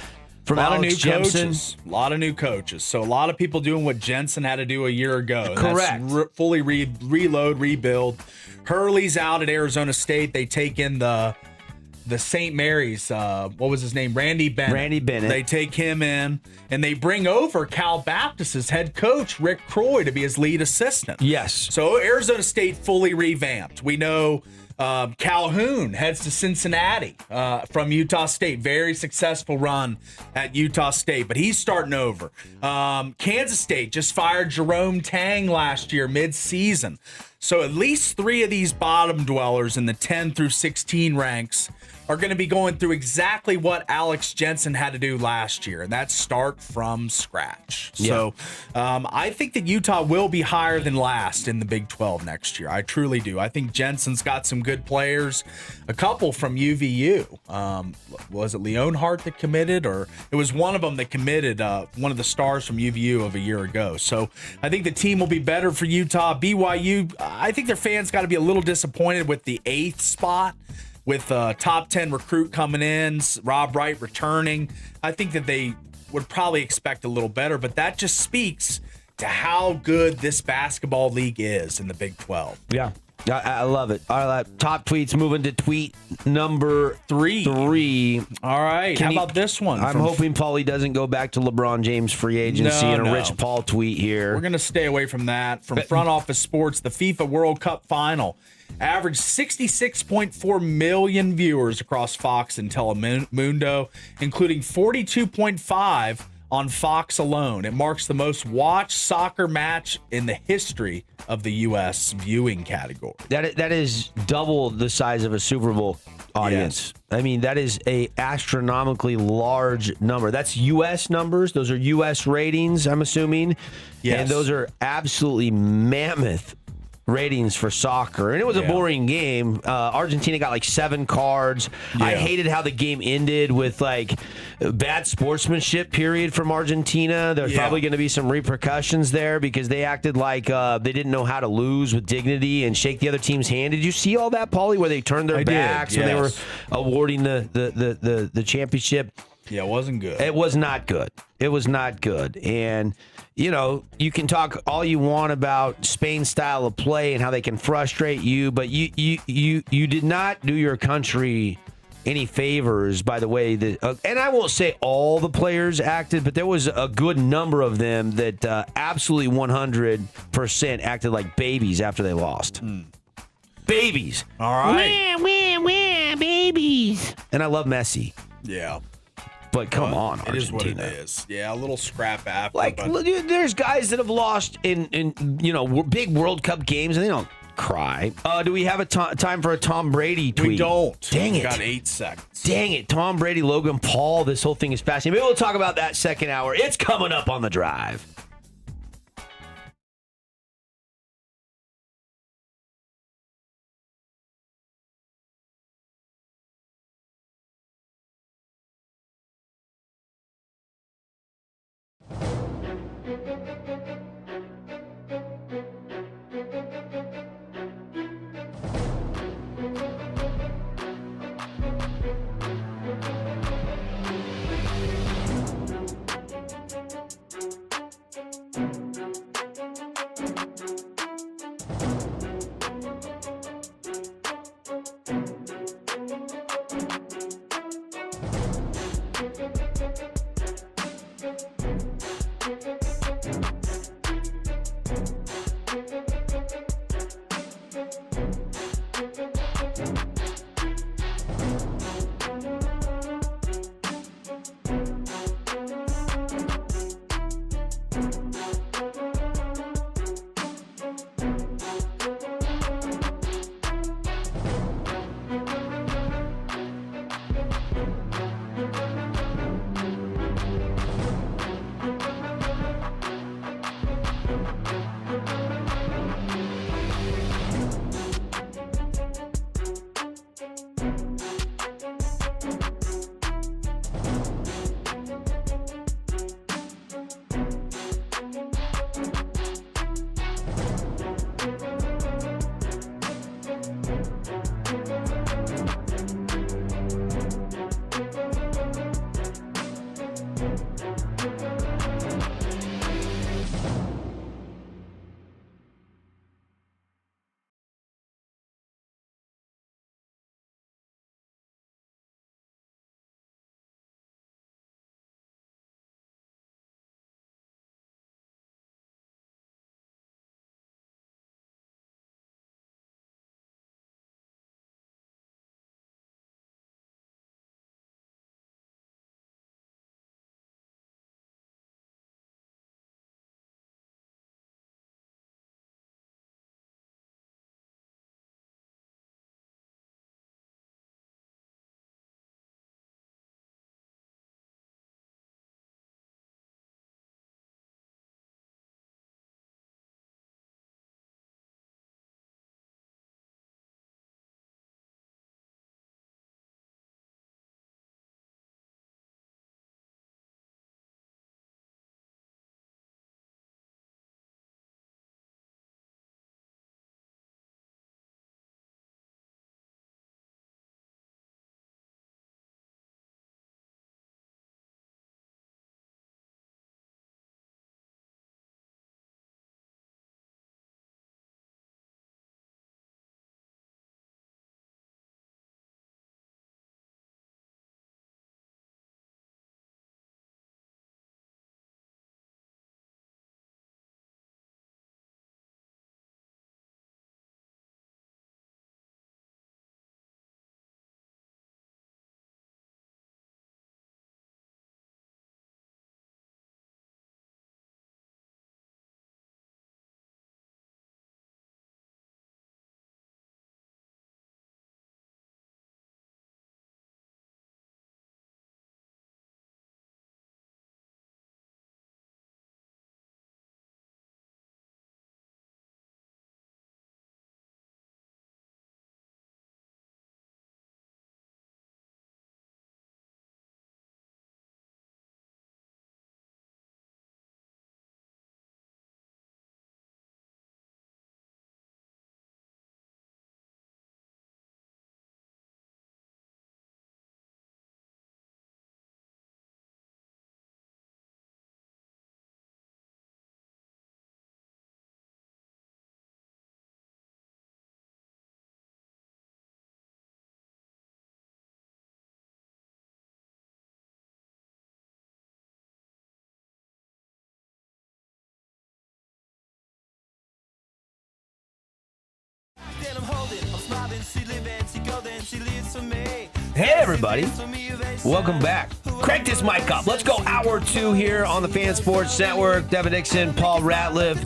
from Alex Jensen. A lot of new coaches. So a lot of people doing what Jensen had to do a year ago. Correct. Fully reload, rebuild. Hurley's out at Arizona State. They take in the St. Mary's, what was his name? Randy Bennett. They take him in, and they bring over Cal Baptist's head coach, Rick Croy, to be his lead assistant. Yes. So Arizona State fully revamped. We know Calhoun heads to Cincinnati from Utah State. Very successful run at Utah State, but he's starting over. Kansas State just fired Jerome Tang last year, mid-season. So at least 3 of these bottom dwellers in the 10 through 16 ranks are going to be going through exactly what Alex Jensen had to do last year, and that's start from scratch. Yeah. So I think that Utah will be higher than last in the Big 12 next year. I truly do. I think Jensen's got some good players, a couple from UVU. Was it Leonhardt that committed, or it was one of them that committed, one of the stars from UVU of a year ago. So I think the team will be better for Utah. BYU, I think their fans got to be a little disappointed with the 8th spot. With a top 10 recruit coming in, Rob Wright returning, I think that they would probably expect a little better, but that just speaks to how good this basketball league is in the Big 12. Yeah, I love it. All right, top tweets, moving to tweet number 3. All right, how about this one? I'm hoping Paulie doesn't go back to LeBron James free agency and a Rich Paul tweet here. We're going to stay away from that. From Front Office Sports, the FIFA World Cup final averaged 66.4 million viewers across Fox and Telemundo, including 42.5 on Fox alone. It marks the most watched soccer match in the history of the U.S. viewing category. That is double the size of a Super Bowl audience. Yes. I mean, that is a astronomically large number. That's U.S. numbers. Those are U.S. ratings, I'm assuming. Yes. And those are absolutely mammoth ratings for soccer. And it was a boring game. Argentina got like 7 cards. Yeah. I hated how the game ended with like bad sportsmanship period from Argentina. There's probably going to be some repercussions there because they acted like they didn't know how to lose with dignity and shake the other team's hand. Did you see all that, Paulie, where they turned their backs when they were awarding the championship? Yeah, it wasn't good. It was not good. It was not good. And you know, you can talk all you want about Spain's style of play and how they can frustrate you, but you did not do your country any favors by the way that, and I won't say all the players acted, but there was a good number of them that absolutely 100% acted like babies after they lost. Babies. All right. Wah, babies. And I love Messi. Yeah. But come on, Argentina. It is what it is. Yeah, a little scrap after. Like, there's guys that have lost in big World Cup games, and they don't cry. Do we have a time for a Tom Brady tweet? We don't. Dang it. We got 8 seconds. Dang it. Tom Brady, Logan Paul, this whole thing is fascinating. Maybe we'll talk about that second hour. It's coming up on The Drive. Hey, everybody. Welcome back. Crank this mic up. Let's go hour 2 here on the Fan Sports Network. Devin Dixon, Paul Ratliff.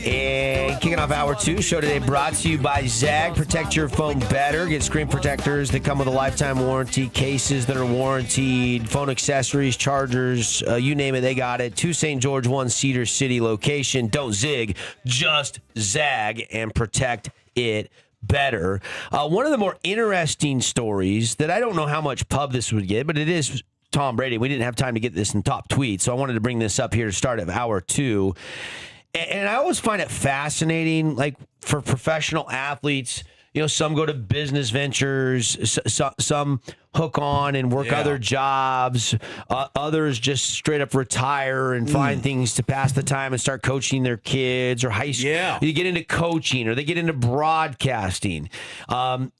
And kicking off hour 2, show today brought to you by Zag. Protect your phone better. Get screen protectors that come with a lifetime warranty, cases that are warranted, phone accessories, chargers, you name it, they got it. 2 St. George, 1 Cedar City location. Don't zig, just zag and protect it better. One of the more interesting stories that I don't know how much pub this would get, but it is Tom Brady. We didn't have time to get this in top tweets, so I wanted to bring this up here to start at hour 2. And I always find it fascinating, like for professional athletes, you know, some go to business ventures, some hook on and work other jobs. Others just straight up retire and find things to pass the time and start coaching their kids or high school. Yeah. You get into coaching or they get into broadcasting.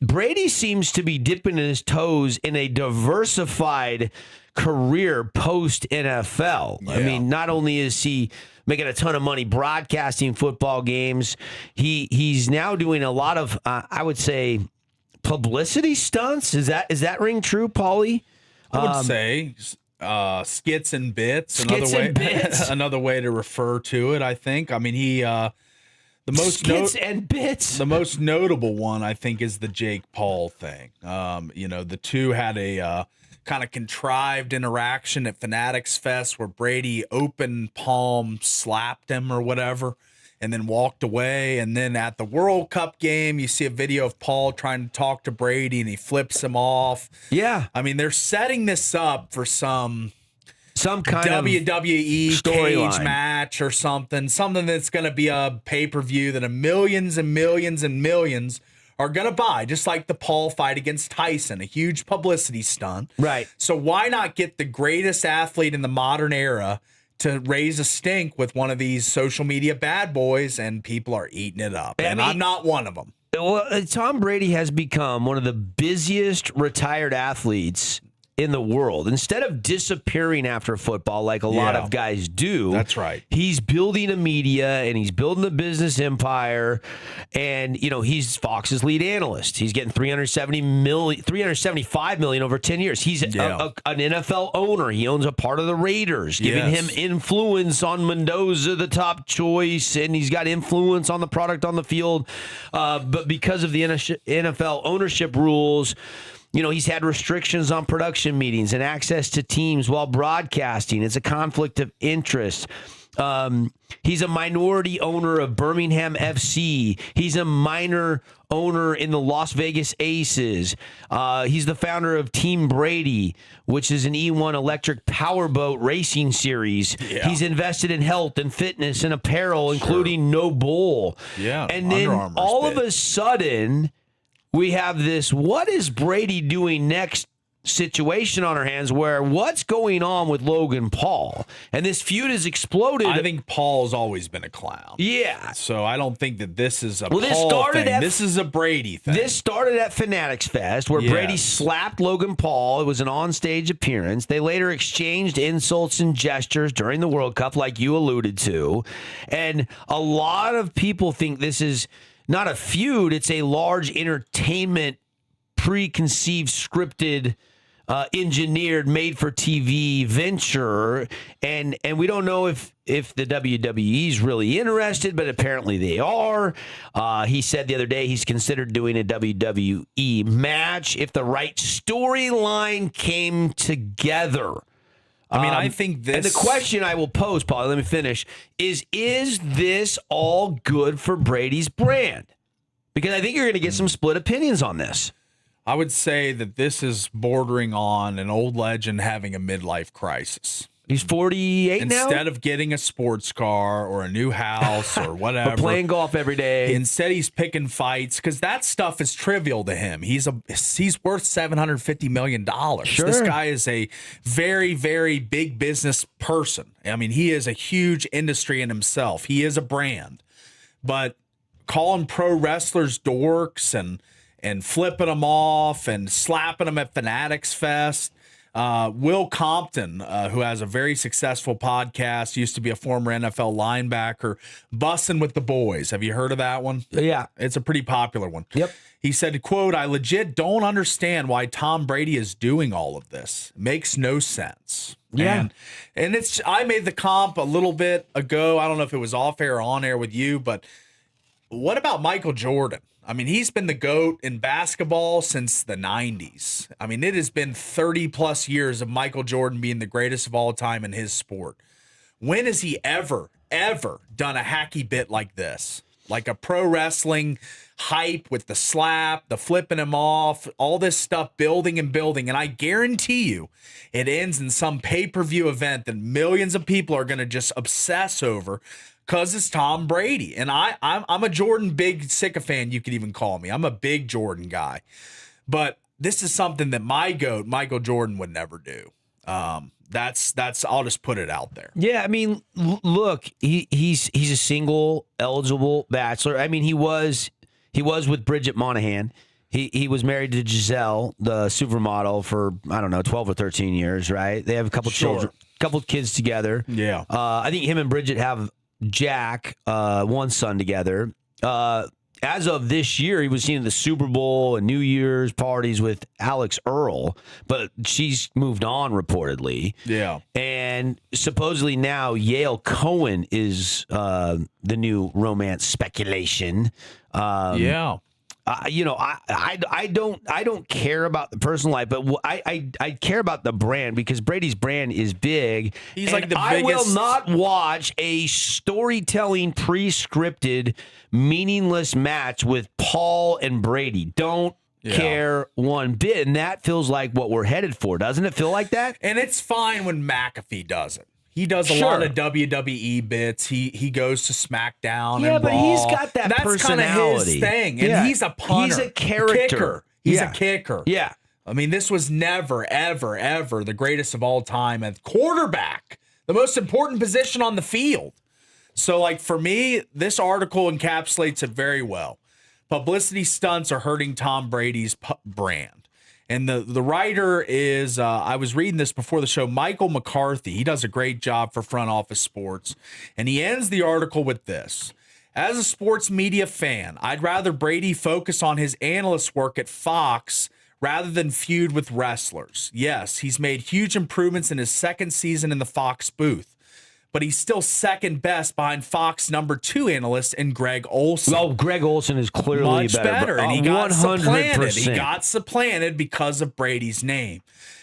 Brady seems to be dipping his toes in a diversified career post NFL. Yeah. I mean, not only is he making a ton of money broadcasting football games, he's now doing a lot of I would say publicity stunts. Is that ring true, Paulie? I would say skits and bits. Another way to refer to it. I think. I mean, the most notable one I think is the Jake Paul thing. The two had a kind of contrived interaction at Fanatics Fest where Brady open palm slapped him or whatever and then walked away. And then at the World Cup game, you see a video of Paul trying to talk to Brady and he flips him off. Yeah. I mean, they're setting this up for some kind of WWE cage match or something that's going to be a pay-per-view that millions and millions and millions are going to buy, just like the Paul fight against Tyson, a huge publicity stunt. Right. So why not get the greatest athlete in the modern era to raise a stink with one of these social media bad boys, and people are eating it up. And I'm not one of them. Well, Tom Brady has become one of the busiest retired athletes in the world. Instead of disappearing after football like a lot of guys do, that's right. He's building a media and he's building a business empire. And he's Fox's lead analyst. He's getting $375 million over 10 years. He's an NFL owner. He owns a part of the Raiders, giving him influence on Mendoza, the top choice, and he's got influence on the product on the field. But because of the NFL ownership rules, he's had restrictions on production meetings and access to teams while broadcasting. It's a conflict of interest. He's a minority owner of Birmingham FC. He's a minor owner in the Las Vegas Aces. He's the founder of Team Brady, which is an E1 electric powerboat racing series. Yeah. He's invested in health and fitness and apparel, including No Bull. Yeah, and then all of a sudden, we have this, what is Brady doing next situation on our hands where what's going on with Logan Paul? And this feud has exploded. I think Paul's always been a clown. Yeah. So I don't think that this is a Paul thing. This is a Brady thing. This started at Fanatics Fest where Brady slapped Logan Paul. It was an onstage appearance. They later exchanged insults and gestures during the World Cup like you alluded to. And a lot of people think this is not a feud, it's a large entertainment, preconceived, scripted, engineered, made-for-TV venture. And we don't know if the WWE is really interested, but apparently they are. He said the other day he's considered doing a WWE match if the right storyline came together. I mean, I think this... And the question I will pose, Paul, let me finish, is this all good for Brady's brand? Because I think you're going to get some split opinions on this. I would say that this is bordering on an old legend having a midlife crisis. He's 48 now? Instead of getting a sports car or a new house or whatever. Or playing golf every day. Instead, he's picking fights because that stuff is trivial to him. He's worth $750 million. Sure. This guy is a very, very big business person. I mean, he is a huge industry in himself. He is a brand. But calling pro wrestlers dorks and flipping them off and slapping them at Fanatics Fest, Will Compton, who has a very successful podcast, used to be a former NFL linebacker, Bussin' with the Boys. Have you heard of that one? Yeah. It's a pretty popular one. Yep. He said, quote, "I legit don't understand why Tom Brady is doing all of this. Makes no sense." Yeah. And I made the comp a little bit ago. I don't know if it was off air or on air with you, but what about Michael Jordan? I mean, he's been the GOAT in basketball since the 90s. I mean, it has been 30 plus years of Michael Jordan being the greatest of all time in his sport. When has he ever done a hacky bit like this? Like a pro wrestling hype with the slap, the flipping him off, all this stuff building and building. And I guarantee you it ends in some pay-per-view event that millions of people are going to just obsess over because it's Tom Brady. And I'm a Jordan big sycophant, you could even call me. I'm a big Jordan guy. But this is something that my GOAT, Michael Jordan, would never do. That's I'll just put it out there. Yeah, I mean, look, he's a single eligible bachelor. I mean, he was with Bridget Monahan. He was married to Giselle, the supermodel, for, I don't know, 12 or 13 years, right? They have a couple children, couple kids together. Yeah. I think him and Bridget have Jack, one son together. As of this year, he was seen at the Super Bowl and New Year's parties with Alex Earl, but she's moved on reportedly. Yeah. And supposedly now Yale Cohen is the new romance speculation. Yeah. I don't care about the personal life, but I care about the brand because Brady's brand is big. He's like the biggest. I will not watch a storytelling, pre-scripted, meaningless match with Paul and Brady. Don't care one bit, and that feels like what we're headed for. Doesn't it feel like that? And it's fine when McAfee does it. He does a lot of WWE bits. He goes to SmackDown. Yeah, and but Raw. he's got that That's personality. kind of his thing. And he's a punter. He's a character. Kicker. He's a kicker. Yeah. I mean, this was never, ever, ever the greatest of all time at quarterback, the most important position on the field. So, like, for me, this article encapsulates it very well. Publicity stunts are hurting Tom Brady's brand. And the writer is, I was reading this before the show, Michael McCarthy. He does a great job for Front Office Sports. And he ends the article with this. As a sports media fan, I'd rather Brady focus on his analyst work at Fox rather than feud with wrestlers. Yes, he's made huge improvements in his second season in the Fox booth. But he's still second best behind Fox number 2 analyst and Greg Olson. Well, Greg Olson is clearly much better. And he got 100%. supplanted. He got supplanted because of Brady's name.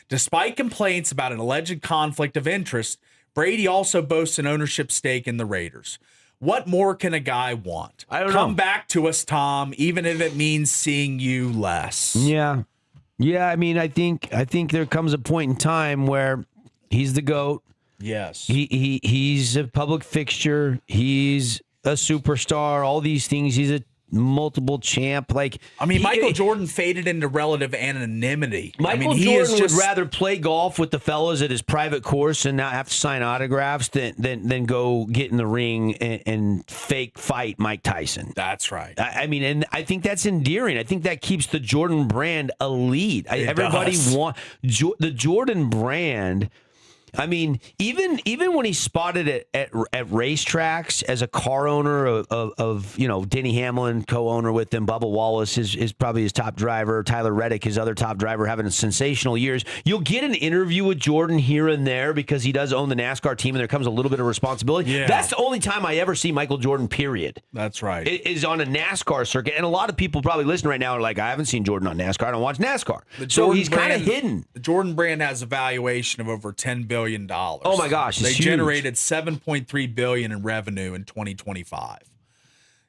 Despite complaints about an alleged conflict of interest, Brady also boasts an ownership stake in the Raiders. What more can a guy want? I don't know. Come back to us, Tom, even if it means seeing you less. Yeah. Yeah, I mean, I think there comes a point in time where he's the GOAT. Yes. He's a public fixture. He's a superstar. All these things. He's a multiple champ. Like, I mean, Michael Jordan faded into relative anonymity. Michael Jordan would rather play golf with the fellas at his private course and not have to sign autographs than go get in the ring and fake fight Mike Tyson. That's right. I mean, and I think that's endearing. I think that keeps the Jordan brand elite. Everybody wants the Jordan brand. I mean, even when he's spotted at racetracks as a car owner of Denny Hamlin, co-owner with him, Bubba Wallace is probably his top driver, Tyler Reddick, his other top driver, having sensational years. You'll get an interview with Jordan here and there because he does own the NASCAR team, and there comes a little bit of responsibility. Yeah. That's the only time I ever see Michael Jordan, period. That's right. Is on a NASCAR circuit. And a lot of people probably listening right now are like, I haven't seen Jordan on NASCAR. I don't watch NASCAR. So he's kind of hidden. The Jordan brand has a valuation of over $10 billion. Oh my gosh, they huge. generated $7.3 billion in revenue in 2025,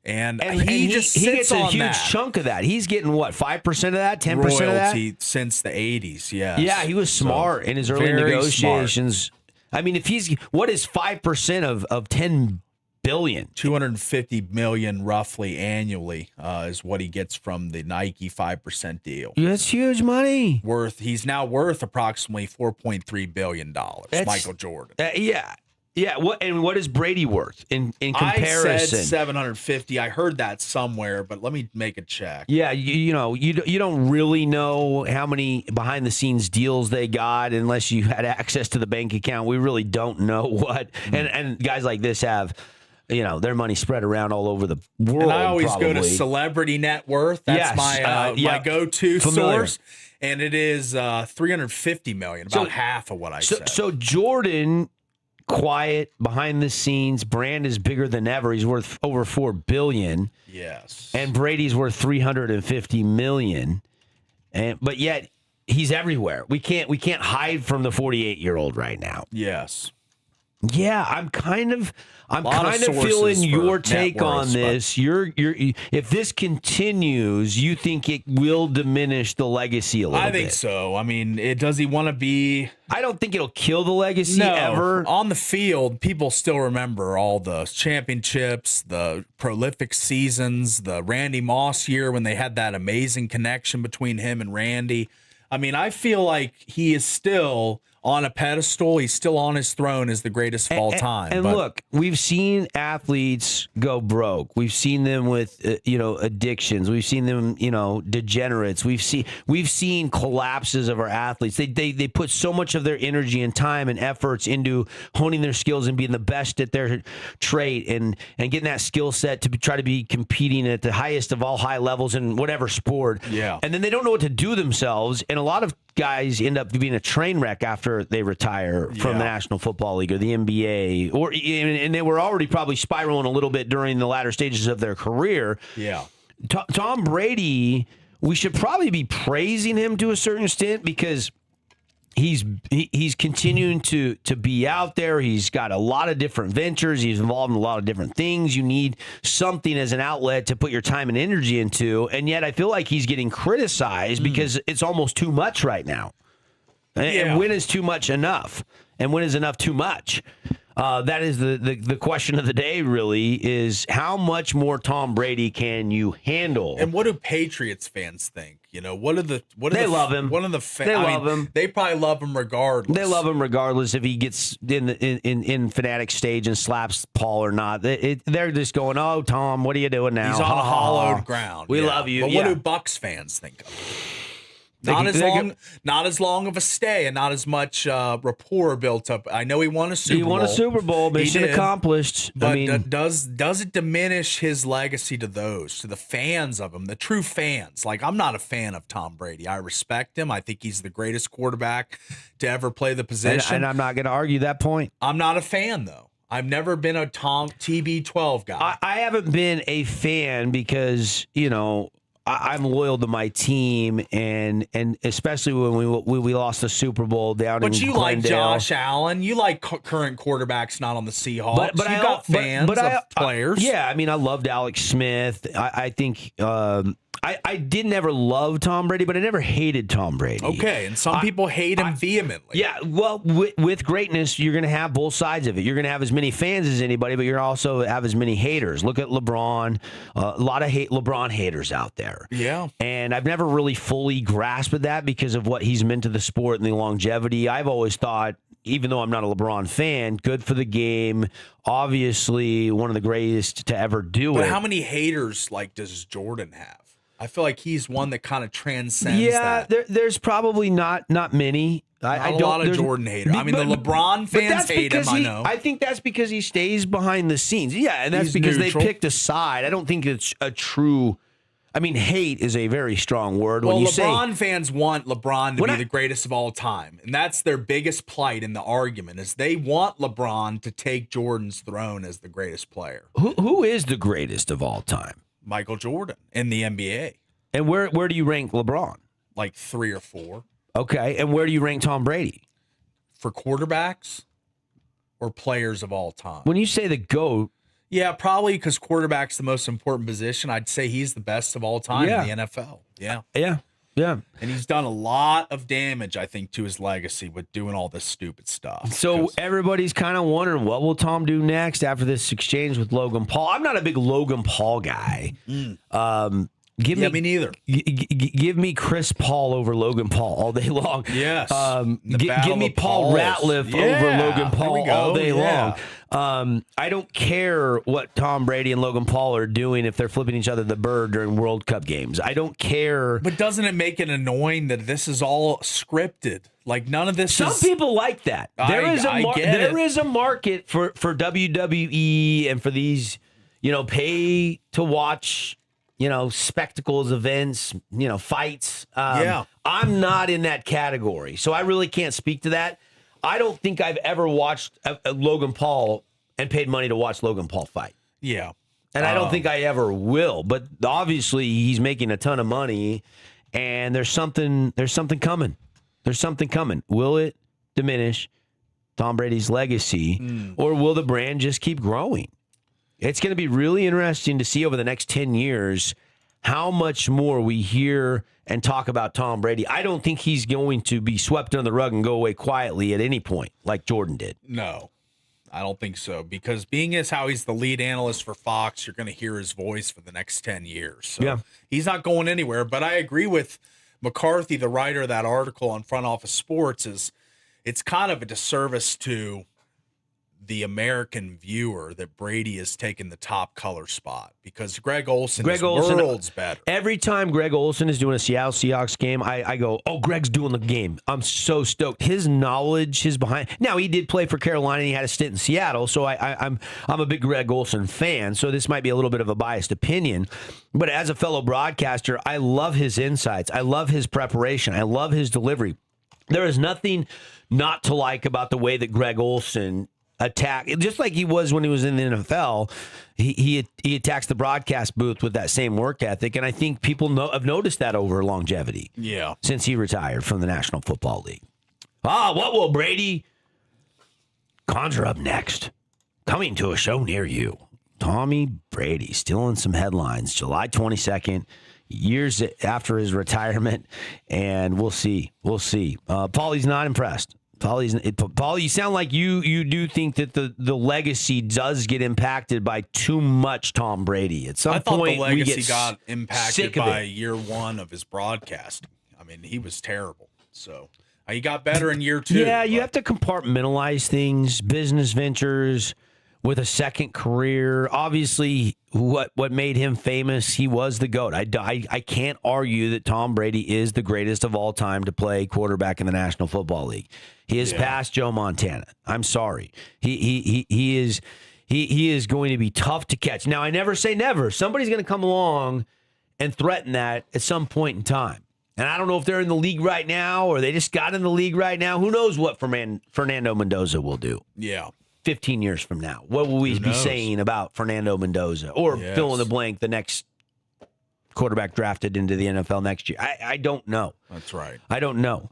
and he just he sits gets a on huge that. chunk of that. He's getting what, 5% of that, 10% royalty of that since the 80s. Yes. Yeah, he was smart in his early very negotiations. Smart. I mean, what is 5% of 10 billion? 250 million roughly annually is what he gets from the Nike 5% deal. That's huge money. He's now worth approximately $4.3 billion. Michael Jordan. Yeah. Yeah, what is Brady worth in comparison? I said 750. I heard that somewhere, but let me make a check. Yeah, you don't really know how many behind the scenes deals they got unless you had access to the bank account. We really don't know what. And guys like this have, their money spread around all over the world. And I always go to Celebrity Net Worth. That's my go-to source. And it is $350 million, about half of what I said. So Jordan, quiet, behind the scenes, brand is bigger than ever. He's worth over $4 billion. Yes. And Brady's worth $350 million. But yet he's everywhere. We can't hide from the 48-year-old right now. Yes. Yeah, I'm kind of feeling your take on this. You're if this continues, you think it will diminish the legacy a little bit? I think so. I mean, does he want to be? I don't think it'll kill the legacy ever. On the field, people still remember all the championships, the prolific seasons, the Randy Moss year when they had that amazing connection between him and Randy. I mean, I feel like he is still on a pedestal. He's still on his throne as the greatest of all time. And look, we've seen athletes go broke. We've seen them with addictions. We've seen them degenerates. We've seen collapses of our athletes. They put so much of their energy and time and efforts into honing their skills and being the best at their trait and getting that skill set to try to be competing at the highest of all high levels in whatever sport. Yeah. And then they don't know what to do themselves. And a lot of guys end up being a train wreck after they retire from the National Football League or the NBA, and they were already probably spiraling a little bit during the latter stages of their career. Yeah. Tom Brady, we should probably be praising him to a certain extent because he's continuing to be out there. He's got a lot of different ventures. He's involved in a lot of different things. You need something as an outlet to put your time and energy into. And yet I feel like he's getting criticized because it's almost too much right now. And when is too much enough? And when is enough too much? That is the question of the day, really, is how much more Tom Brady can you handle? And what do Patriots fans think? They love him. One of the they love him. They probably love him regardless. They love him regardless if he gets in fanatic stage and slaps Paul or not. They're just going, "Oh, Tom, what are you doing now?" He's on hollowed ground. We love you. But what do Bucks fans think of him? Not as long of a stay and not as much rapport built up. I know he won a Super Bowl. He won a Super Bowl. Mission accomplished. But does it diminish his legacy to the fans of him, the true fans? Like, I'm not a fan of Tom Brady. I respect him. I think he's the greatest quarterback to ever play the position. And I'm not going to argue that point. I'm not a fan, though. I've never been a Tom TB12 guy. I haven't been a fan because, I'm loyal to my team, and especially when we lost the Super Bowl down in Glendale. But you like Josh Allen. You like current quarterbacks not on the Seahawks. But you got fans of players. I mean, I loved Alex Smith. I think I did never love Tom Brady, but I never hated Tom Brady. Okay, and some people hate him vehemently. Yeah, well, with greatness, you're going to have both sides of it. You're going to have as many fans as anybody, but you're also have as many haters. Look at LeBron. A lot of LeBron haters out there. Yeah. And I've never really fully grasped that because of what he's meant to the sport and the longevity. I've always thought, even though I'm not a LeBron fan, good for the game. Obviously, one of the greatest to ever do it. But how many haters does Jordan have? I feel like he's one that kind of transcends that. Yeah, there's probably not many. A lot of Jordan haters. I mean, the LeBron fans hate him, I know. I think that's because he stays behind the scenes. Yeah, and that's because neutral. They picked a side. I don't think it's a true... I mean, hate is a very strong word. Well, LeBron fans want LeBron to be the greatest of all time. And that's their biggest plight in the argument, is they want LeBron to take Jordan's throne as the greatest player. Who is the greatest of all time? Michael Jordan in the NBA. And where do you rank LeBron? Like 3 or 4. Okay. And where do you rank Tom Brady? For quarterbacks or players of all time? When you say the GOAT. Yeah, probably because quarterback's the most important position. I'd say he's the best of all time in the NFL. Yeah. Yeah. Yeah. And he's done a lot of damage, I think, to his legacy with doing all this stupid stuff. So everybody's kind of wondering, what will Tom do next after this exchange with Logan Paul? I'm not a big Logan Paul guy. Me neither. Give me Chris Paul over Logan Paul all day long. Yes. Give me Paul Ratliff over Logan Paul all day long. I don't care what Tom Brady and Logan Paul are doing if they're flipping each other the bird during World Cup games. I don't care. But doesn't it make it annoying that this is all scripted? Like none of this. Some people like that. There is a market for WWE and for these, pay to watch, spectacles, events, fights. I'm not in that category, so I really can't speak to that. I don't think I've ever watched Logan Paul and paid money to watch Logan Paul fight. Yeah. And I don't think I ever will. But obviously he's making a ton of money, and there's something coming. There's something coming. Will it diminish Tom Brady's legacy, or will the brand just keep growing? It's going to be really interesting to see over the next 10 years how much more we hear and talk about Tom Brady. I don't think he's going to be swept under the rug and go away quietly at any point like Jordan did. No, I don't think so. Because being as how he's the lead analyst for Fox, you're going to hear his voice for the next 10 years. So he's not going anywhere. But I agree with McCarthy, the writer of that article on Front Office Sports, it's kind of a disservice to the American viewer that Brady has taken the top color spot, because Greg Olsen is worlds better. Every time Greg Olsen is doing a Seattle Seahawks game, I go, oh, Greg's doing the game. I'm so stoked. His knowledge, his behind. Now, he did play for Carolina, and he had a stint in Seattle, so I'm a big Greg Olsen fan, so this might be a little bit of a biased opinion. But as a fellow broadcaster, I love his insights. I love his preparation. I love his delivery. There is nothing not to like about the way that Greg Olsen attack, just like he was when he was in the NFL. He attacks the broadcast booth with that same work ethic, and I think people have noticed that over longevity. Yeah, since he retired from the National Football League. What will Brady conjure up next? Coming to a show near you. Tommy Brady still in some headlines. July 22nd, years after his retirement, and we'll see. Paulie's not impressed. Paul, you sound like you do think that the legacy does get impacted by too much Tom Brady. At some point, the legacy we get got impacted by year one of his broadcasting. I mean, he was terrible. So he got better in year two. Yeah, you have to compartmentalize things, business ventures with a second career. Obviously, what made him famous, he was the GOAT. I can't argue that Tom Brady is the greatest of all time to play quarterback in the National Football League. He is past Joe Montana. I'm sorry. He is going to be tough to catch. Now, I never say never. Somebody's going to come along and threaten that at some point in time. And I don't know if they're in the league right now or they just got in the league right now. Who knows what Fernando Mendoza will do? Yeah. 15 years from now. What will we be saying about Fernando Mendoza or fill in the blank, the next quarterback drafted into the NFL next year? I don't know. That's right. I don't know.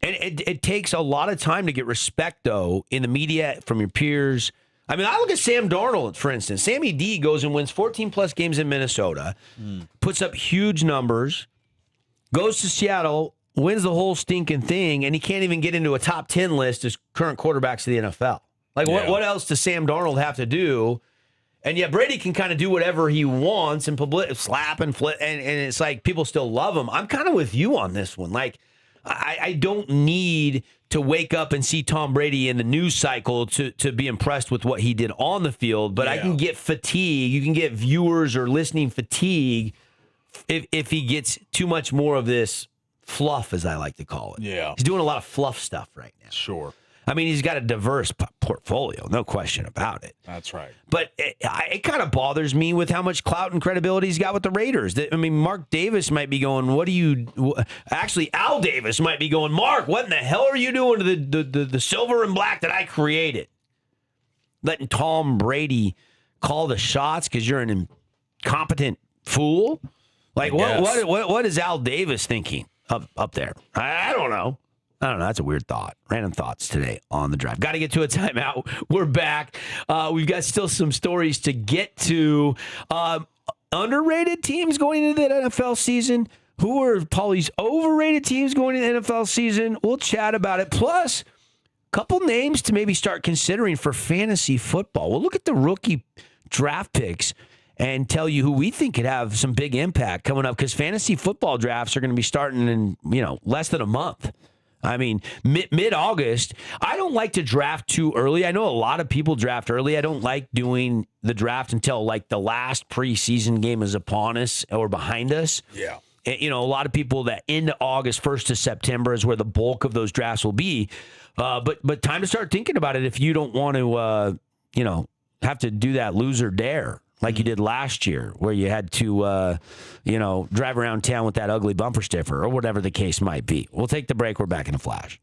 And it takes a lot of time to get respect, though, in the media, from your peers. I mean, I look at Sam Darnold, for instance. Sammy D goes and wins 14-plus games in Minnesota, puts up huge numbers, goes to Seattle, wins the whole stinking thing, and he can't even get into a top 10 list as current quarterbacks of the NFL. Like, what else does Sam Darnold have to do? And yet Brady can kind of do whatever he wants and slap and flip, and it's like people still love him. I'm kind of with you on this one. Like, I don't need to wake up and see Tom Brady in the news cycle to be impressed with what he did on the field, but I can get fatigue. You can get viewers or listening fatigue if he gets too much more of this fluff, as I like to call it. Yeah. He's doing a lot of fluff stuff right now. Sure. I mean, he's got a diverse portfolio, no question about it. That's right. But it kind of bothers me with how much clout and credibility he's got with the Raiders. I mean, Mark Davis might be going, actually, Al Davis might be going, Mark, what in the hell are you doing to the silver and black that I created? Letting Tom Brady call the shots because you're an incompetent fool? Like, what is Al Davis thinking up there? I don't know. That's a weird thought. Random thoughts today on the drive. Got to get to a timeout. We're back. We've got still some stories to get to. Underrated teams going into the NFL season. Who are Paulie's overrated teams going into the NFL season? We'll chat about it. Plus, a couple names to maybe start considering for fantasy football. We'll look at the rookie draft picks and tell you who we think could have some big impact coming up, because fantasy football drafts are going to be starting in, less than a month. I mean, mid-August. I don't like to draft too early. I know a lot of people draft early. I don't like doing the draft until like the last preseason game is upon us or behind us. Yeah. A lot of people that into August, 1st to September is where the bulk of those drafts will be. But time to start thinking about it if you don't want to, have to do that loser dare like you did last year, where you had to, drive around town with that ugly bumper sticker or whatever the case might be. We'll take the break. We're back in a flash.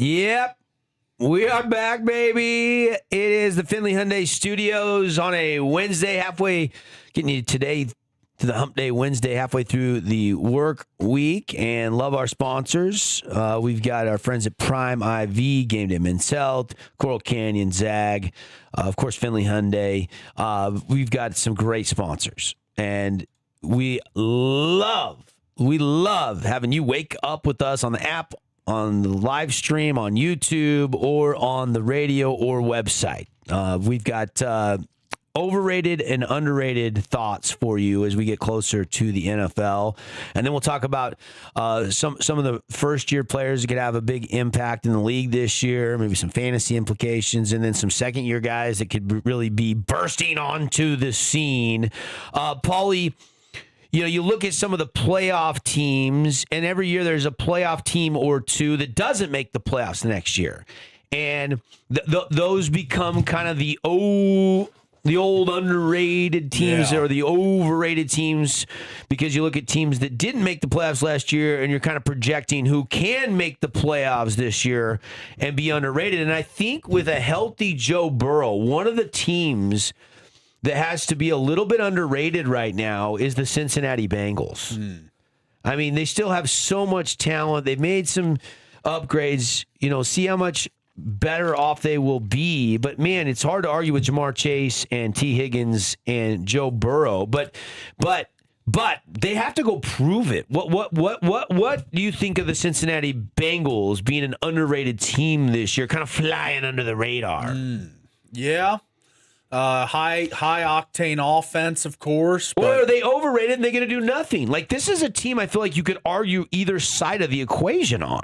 Yep. We are back, baby. It is the Finley Hyundai Studios on a Wednesday, getting you today to the Hump Day Wednesday, halfway through the work week, and love our sponsors. We've got our friends at Prime IV, Game Day Men's Health, Coral Canyon, Zag, of course, Finley Hyundai. We've got some great sponsors, and we love having you wake up with us on the app, on the live stream, on YouTube, or on the radio or website. We've got overrated and underrated thoughts for you as we get closer to the NFL. And then we'll talk about some of the first-year players that could have a big impact in the league this year, maybe some fantasy implications, and then some second-year guys that could really be bursting onto the scene. Paulie, you look at some of the playoff teams, and every year there's a playoff team or two that doesn't make the playoffs the next year. And those become kind of the old underrated teams or the overrated teams, because you look at teams that didn't make the playoffs last year and you're kind of projecting who can make the playoffs this year and be underrated. And I think with a healthy Joe Burrow, one of the teams that has to be a little bit underrated right now is the Cincinnati Bengals. I mean, they still have so much talent. They've made some upgrades, see how much better off they will be. But, man, it's hard to argue with Jamar Chase and T. Higgins and Joe Burrow. But they have to go prove it. What do you think of the Cincinnati Bengals being an underrated team this year, kind of flying under the radar? Yeah. High octane offense, of course. But or are they overrated and they're going to do nothing? Like, this is a team I feel like you could argue either side of the equation on.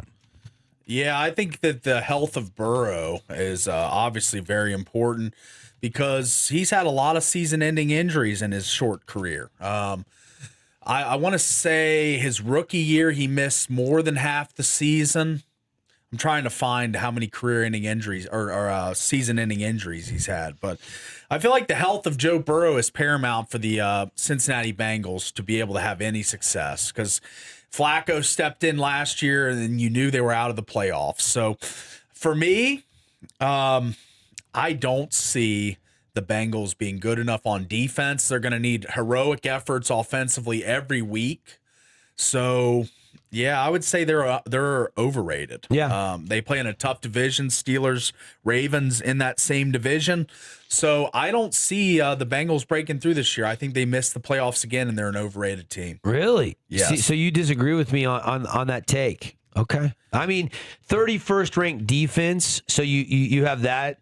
Yeah, I think that the health of Burrow is obviously very important because he's had a lot of season-ending injuries in his short career. I want to say his rookie year, he missed more than half the season. I'm trying to find how many career-ending injuries or season-ending injuries he's had. But I feel like the health of Joe Burrow is paramount for the Cincinnati Bengals to be able to have any success, because Flacco stepped in last year and then you knew they were out of the playoffs. So for me, I don't see the Bengals being good enough on defense. They're going to need heroic efforts offensively every week. So yeah, I would say they're overrated. Yeah. They play in a tough division, Steelers, Ravens in that same division. So I don't see the Bengals breaking through this year. I think they missed the playoffs again, and they're an overrated team. Really? Yes. See, so you disagree with me on that take? Okay. I mean, 31st ranked defense. So you have that.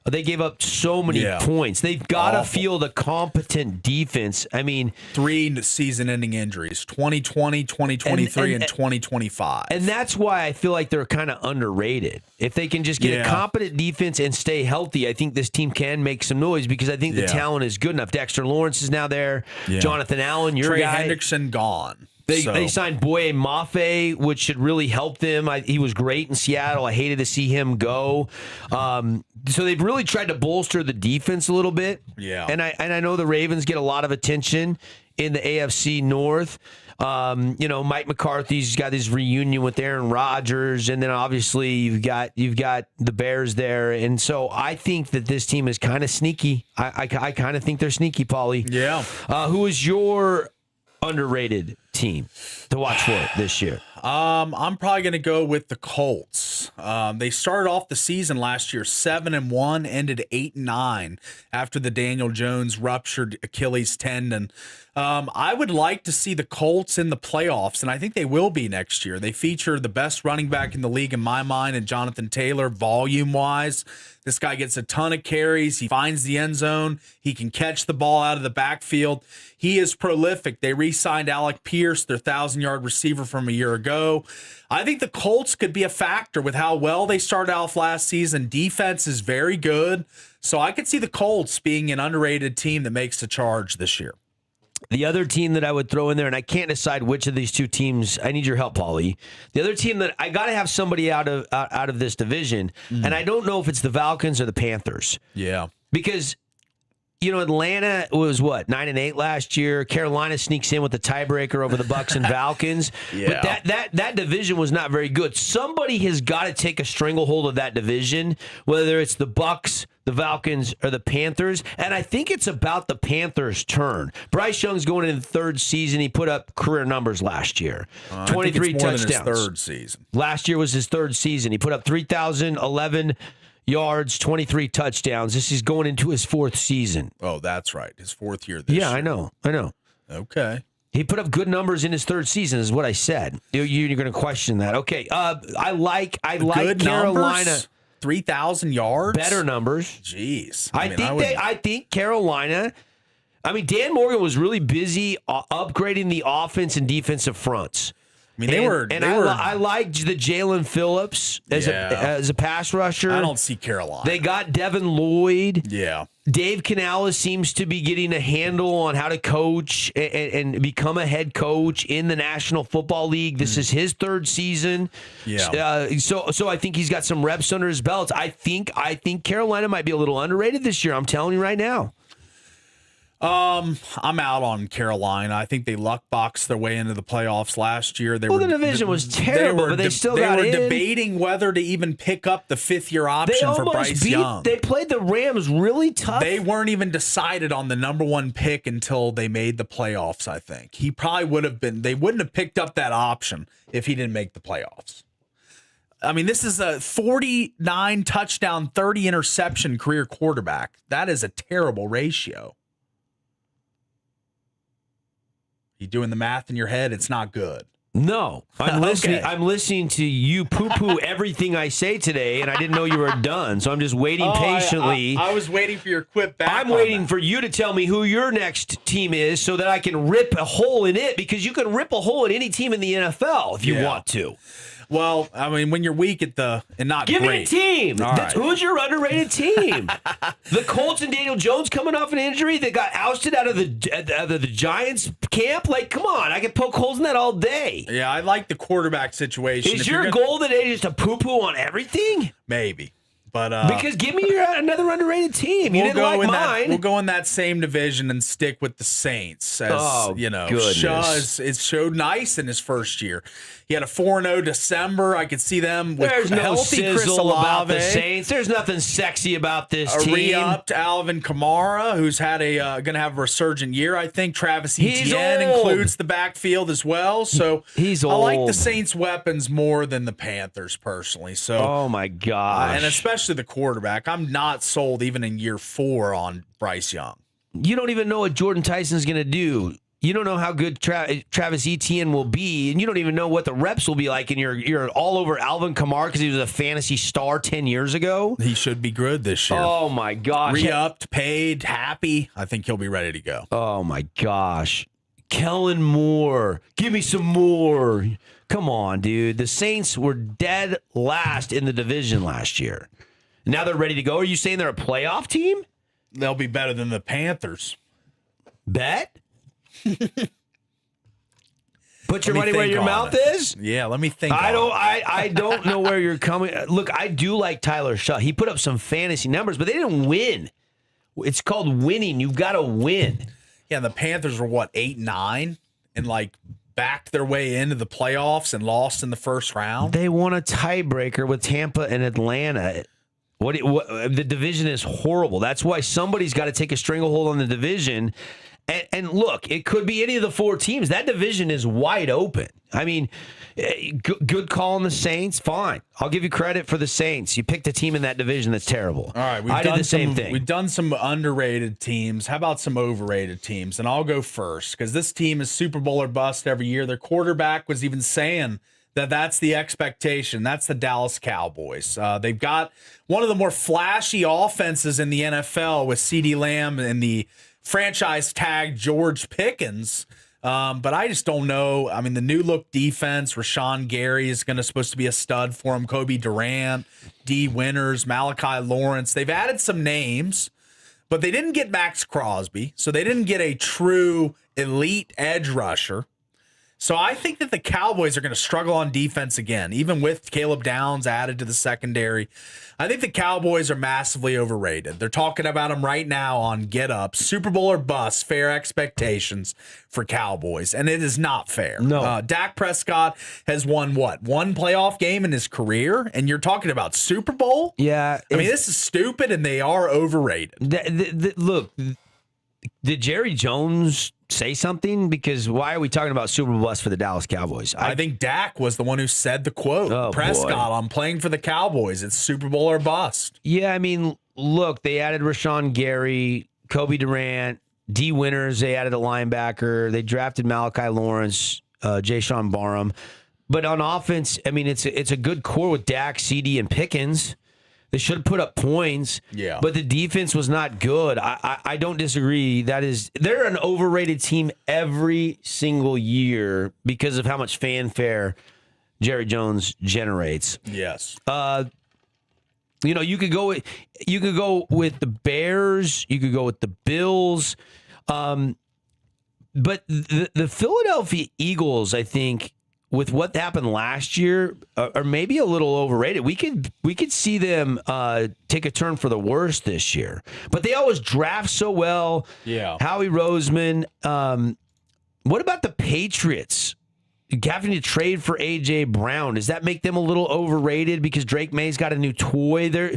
They gave up so many points. They've got to field a competent defense. I mean, 3 season-ending injuries, 2020, 2023, and 2025. And that's why I feel like they're kind of underrated. If they can just get a competent defense and stay healthy, I think this team can make some noise, because I think the talent is good enough. Dexter Lawrence is now there. Yeah. Jonathan Allen, your Trey guy. Hendrickson gone. They signed Boye Mafe, which should really help them. He was great in Seattle. I hated to see him go. So they've really tried to bolster the defense a little bit. Yeah. And I know the Ravens get a lot of attention in the AFC North. Mike McCarthy's got his reunion with Aaron Rodgers, and then obviously you've got the Bears there. And so I think that this team is kind of sneaky. I kind of think they're sneaky, Paulie. Yeah. Who is your underrated team to watch for this year? I'm probably going to go with the Colts. They started off the season last year 7-1, ended 8-9 after the Daniel Jones ruptured Achilles tendon. I would like to see the Colts in the playoffs, and I think they will be next year. They feature the best running back in the league in my mind, and Jonathan Taylor, volume-wise. This guy gets a ton of carries. He finds the end zone. He can catch the ball out of the backfield. He is prolific. They re-signed Alec Pierce, their 1,000-yard receiver from a year ago. I think the Colts could be a factor with how well they started off last season. Defense is very good. So I could see the Colts being an underrated team that makes the charge this year. The other team that I would throw in there, and I can't decide which of these two teams. I need your help, Paulie. The other team that I got to have somebody out of this division, and I don't know if it's the Falcons or the Panthers. Yeah, because Atlanta was what 9-8 last year. Carolina sneaks in with the tiebreaker over the Bucks and Falcons. Yeah. But that division was not very good. Somebody has got to take a stranglehold of that division, whether it's the Bucks, the Falcons, or the Panthers. And I think it's about the Panthers' turn. Bryce Young's going into the third season. He put up career numbers last year. 23 touchdowns. Than his third season. Last year was his third season. He put up 3,011 yards, 23 touchdowns. This is going into his fourth season. Oh, that's right. His fourth year this year. Yeah, I know. Okay. He put up good numbers in his third season, is what I said. You're going to question that. Okay. I like good Carolina. Numbers? 3,000 yards? Better numbers. Jeez. I think Carolina. I mean, Dan Morgan was really busy upgrading the offense and defensive fronts. I liked the Jalen Phillips as a pass rusher. I don't see Carolina. They got Devin Lloyd. Yeah. Dave Canales seems to be getting a handle on how to coach and become a head coach in the National Football League. This is his third season. Yeah. So I think he's got some reps under his belt. I think Carolina might be a little underrated this year. I'm telling you right now. I'm out on Carolina. I think they luck boxed their way into the playoffs last year. The division was terrible, but they still got in. They were debating whether to even pick up the fifth-year option for Bryce Young. They played the Rams really tough. They weren't even decided on the number one pick until they made the playoffs, I think. He probably would have been. They wouldn't have picked up that option if he didn't make the playoffs. I mean, this is a 49 touchdown, 30 interception career quarterback. That is a terrible ratio. You doing the math in your head? It's not good. No, I'm listening. Okay. I'm listening to you poo-poo everything I say today, and I didn't know you were done. So I'm just waiting patiently. I was waiting for your quip back. I'm waiting for you to tell me who your next team is, so that I can rip a hole in it. Because you can rip a hole in any team in the NFL if you want to. Well, I mean, when you're weak at and not Give great. me a team. Right. Who's your underrated team? The Colts and Daniel Jones coming off an injury that got ousted out of the Giants camp. Like, come on, I can poke holes in that all day. Yeah, I like the quarterback situation. Is your goal today just to poo-poo on everything? Maybe. But because give me another underrated team. You didn't like mine. We'll go in that same division and stick with the Saints. As Goodness. It showed nice in his first year. He had a 4-0 December. I could see them with There's no healthy Chris sizzle about the Olave. Saints. There's nothing sexy about this team. Re-upped Alvin Kamara, who's had going to have a resurgent year. I think Travis Etienne includes the backfield as well. So he's I like old. the Saints' weapons more than the Panthers personally. So Oh my gosh! and especially the quarterback. I'm not sold even in year 4 on Bryce Young. You don't even know what Jordan Tyson's going to do. You don't know how good Travis Etienne will be, and you don't even know what the reps will be like. And you're all over Alvin Kamara because he was a fantasy star 10 years ago. He should be good this year. Oh my gosh! Re-upped, paid, happy. I think he'll be ready to go. Oh my gosh! Kellen Moore, give me some more. Come on, dude. The Saints were dead last in the division last year. Now they're ready to go. Are you saying they're a playoff team? They'll be better than the Panthers. Bet? Put your money where your mouth is? Yeah, let me think. I don't know where you're coming. Look, I do like Tyler Shaw. He put up some fantasy numbers, but they didn't win. It's called winning. You've got to win. Yeah, the Panthers were 8-9 and backed their way into the playoffs and lost in the first round. They won a tiebreaker with Tampa and Atlanta. The division is horrible. That's why somebody's got to take a stranglehold on the division. And look, it could be any of the 4 teams. That division is wide open. I mean, good call on the Saints. Fine. I'll give you credit for the Saints. You picked a team in that division that's terrible. All right. I did the same thing. We've done some underrated teams. How about some overrated teams? And I'll go first because this team is Super Bowl or bust every year. Their quarterback was even saying that's the expectation. That's the Dallas Cowboys. They've got one of the more flashy offenses in the NFL with CeeDee Lamb and the franchise tag George Pickens. But I just don't know. I mean, the new look defense, Rashawn Gary is supposed to be a stud for him. Kobe Durant, D. Winters, Malachi Lawrence. They've added some names, but they didn't get Max Crosby. So they didn't get a true elite edge rusher. So I think that the Cowboys are going to struggle on defense again, even with Caleb Downs added to the secondary. I think the Cowboys are massively overrated. They're talking about them right now on Get Up. Super Bowl or bust, fair expectations for Cowboys. And it is not fair. No. Dak Prescott has won what? One playoff game in his career? And you're talking about Super Bowl? Yeah. I mean, this is stupid, and they are overrated. Look, did Jerry Jones say something? Because why are we talking about Super Bowl bust for the Dallas Cowboys? I think Dak was the one who said the quote. Oh, Prescott, I'm playing for the Cowboys. It's Super Bowl or bust. Yeah, I mean, look, they added Rashawn Gary, Kobe Durant, D. Winters. They added a linebacker. They drafted Malachi Lawrence, Jay Sean Barham. But on offense, I mean, it's a good core with Dak, CD, and Pickens. They should have put up points, yeah. But the defense was not good. I don't disagree. They're an overrated team every single year because of how much fanfare Jerry Jones generates. Yes. You could go with the Bears. You could go with the Bills. But the Philadelphia Eagles, I think, with what happened last year, are maybe a little overrated. We could see them take a turn for the worse this year. But they always draft so well. Yeah. Howie Roseman. What about the Patriots? Having to trade for A.J. Brown, does that make them a little overrated because Drake May's got a new toy there?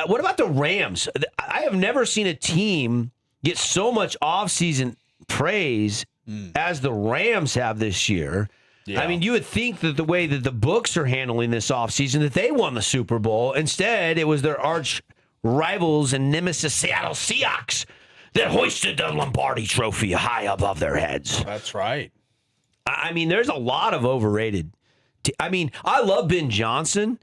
What about the Rams? I have never seen a team get so much offseason praise as the Rams have this year. Yeah. I mean, you would think that the way that the books are handling this offseason, that they won the Super Bowl. Instead, it was their arch rivals and nemesis Seattle Seahawks that hoisted the Lombardi Trophy high above their heads. That's right. I mean, there's a lot of overrated. I love Ben Johnson,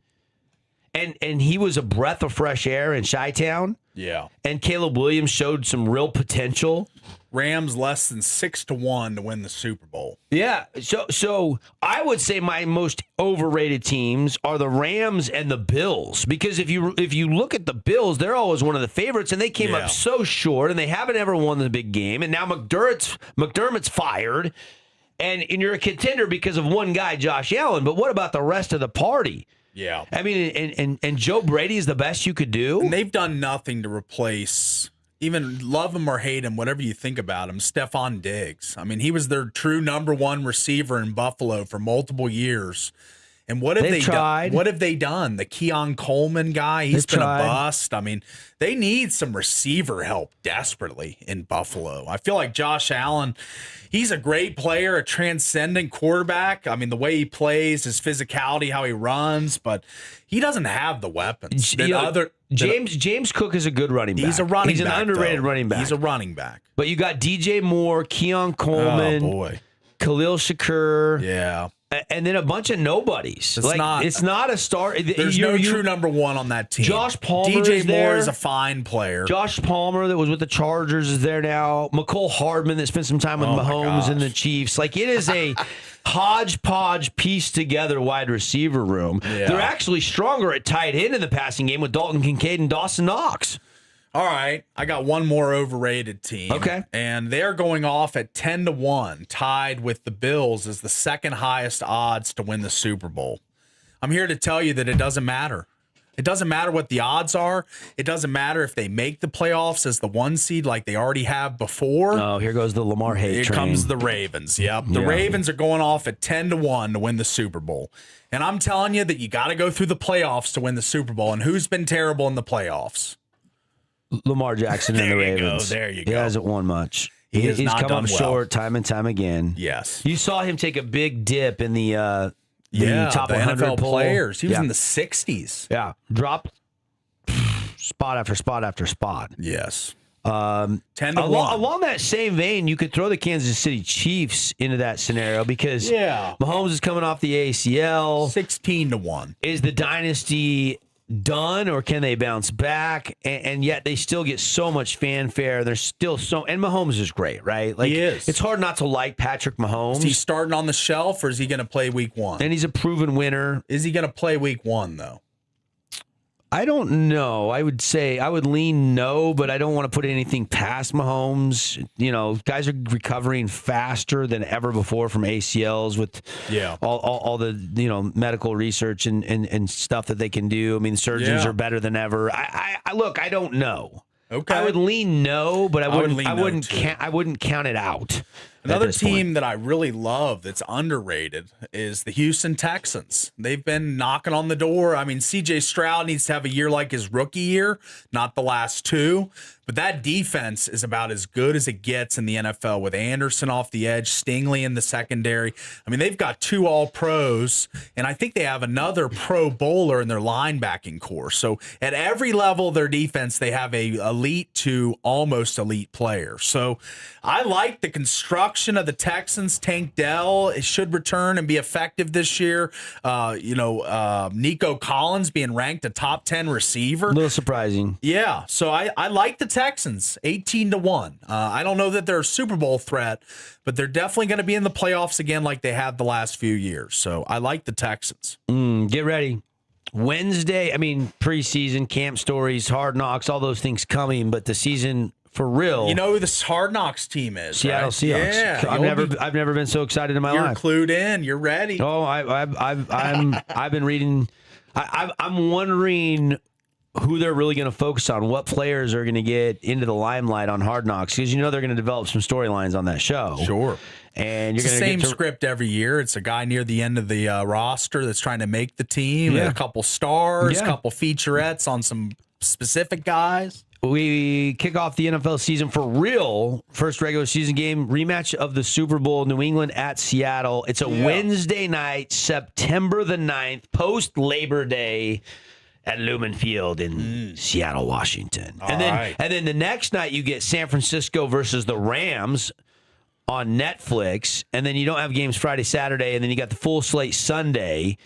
and he was a breath of fresh air in Chi-Town. Yeah. And Caleb Williams showed some real potential. Rams less than 6-1 to win the Super Bowl. Yeah. So I would say my most overrated teams are the Rams and the Bills, because if you look at the Bills, they're always one of the favorites, and they came up so short, and they haven't ever won the big game, and now McDermott's fired, and you're a contender because of one guy, Josh Allen. But what about the rest of the party? Yeah. I mean, and Joe Brady is the best you could do. And they've done nothing to replace, even love him or hate him, whatever you think about him, Stephon Diggs. I mean, he was their true number one receiver in Buffalo for multiple years. And what have they done? What have they done? The Keon Coleman guy, he's been a bust. I mean, they need some receiver help desperately in Buffalo. I feel like Josh Allen, he's a great player, a transcendent quarterback. I mean, the way he plays, his physicality, how he runs, but he doesn't have the weapons. James Cook is a good running back. He's a running back. He's an underrated running back. He's a running back. But you got DJ Moore, Keon Coleman, Khalil Shakur. Yeah. And then a bunch of nobodies. It's not a star. There's no true number one on that team. Josh Palmer DJ is there. Moore is a fine player. Josh Palmer that was with the Chargers is there now. McCole Hardman that spent some time with Mahomes and the Chiefs. It is a hodgepodge pieced together wide receiver room. Yeah. They're actually stronger at tight end in the passing game with Dalton Kincaid and Dawson Knox. All right, I got one more overrated team. Okay. And they're going off at 10-1, tied with the Bills as the second highest odds to win the Super Bowl. I'm here to tell you that it doesn't matter. It doesn't matter what the odds are. It doesn't matter if they make the playoffs as the one seed like they already have before. Oh, here goes the Lamar hate train. Here comes the Ravens. Yep. The Ravens are going off at 10-1 to win the Super Bowl. And I'm telling you that you got to go through the playoffs to win the Super Bowl. And who's been terrible in the playoffs? Lamar Jackson and the Ravens. There you go. He hasn't won much. He's come up short time and time again. Yes. You saw him take a big dip in the top 100 NFL poll. players. He was in the 60s. Yeah. Dropped spot after spot after spot. Yes. 10-1. Along that same vein, you could throw the Kansas City Chiefs into that scenario because Mahomes is coming off the ACL. 16-1. Is the dynasty done, or can they bounce back? And yet they still get so much fanfare. There's still and Mahomes is great, right? He is. It's hard not to like Patrick Mahomes. Is he starting on the shelf, or is he going to play week one? And he's a proven winner. Is he going to play week one, though? I don't know. I would say I would lean no, but I don't want to put anything past Mahomes. Guys are recovering faster than ever before from ACLs with all the medical research and stuff that they can do. I mean, surgeons are better than ever. I look. I don't know. Okay. I would lean no, but I wouldn't count it out. Another team that I really love that's underrated is the Houston Texans. They've been knocking on the door. I mean, C.J. Stroud needs to have a year like his rookie year, not the last two. But that defense is about as good as it gets in the NFL with Anderson off the edge, Stingley in the secondary. I mean, they've got 2 All-Pros, and I think they have another Pro Bowler in their linebacking core. So at every level of their defense, they have a elite to almost elite player. So I like the construction of the Texans. Tank Dell should return and be effective this year. Nico Collins being ranked a top 10 receiver. A little surprising. Yeah, so I like the Texans 18-1. I don't know that they're a Super Bowl threat, but they're definitely going to be in the playoffs again like they have the last few years. So I like the Texans. Get ready. Wednesday, preseason, camp stories, Hard Knocks, all those things coming, but the season for real. You know who this Hard Knocks team is? Seattle right? Seahawks. Yeah, I've never been so excited in my life. You're clued in. You're ready. Oh, I've been reading. I'm wondering who they're really going to focus on, what players are going to get into the limelight on Hard Knocks, because they're going to develop some storylines on that show. Sure. And it's you're the going same script every year. It's a guy near the end of the roster that's trying to make the team, and a couple stars, a couple featurettes on some specific guys. We kick off the NFL season for real. First regular season game, rematch of the Super Bowl, New England at Seattle. It's a Wednesday night, September the 9th, post-Labor Day at Lumen Field in Seattle, Washington. And then the next night you get San Francisco versus the Rams on Netflix. And then you don't have games Friday, Saturday, and then you got the full slate Sunday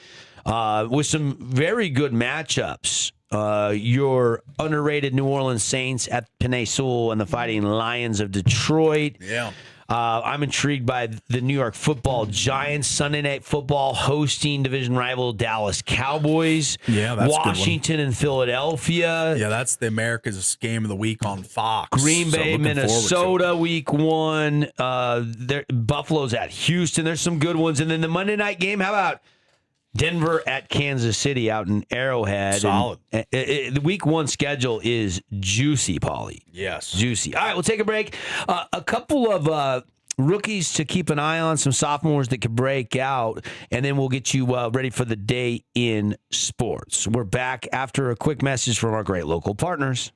with some very good matchups. Your underrated New Orleans Saints at Panay Sewell and the Fighting Lions of Detroit. Yeah. I'm intrigued by the New York Football Giants, Sunday Night Football hosting division rival Dallas Cowboys. Yeah, that's Washington and Philadelphia. Yeah, that's the America's Game of the Week on Fox. Green Bay, Minnesota, week 1. Buffalo's at Houston. There's some good ones. And then the Monday night game, how about Denver at Kansas City out in Arrowhead? Solid. The week 1 schedule is juicy, Paulie. Yes. Juicy. All right, we'll take a break. A couple of rookies to keep an eye on, some sophomores that could break out, and then we'll get you ready for the day in sports. We're back after a quick message from our great local partners.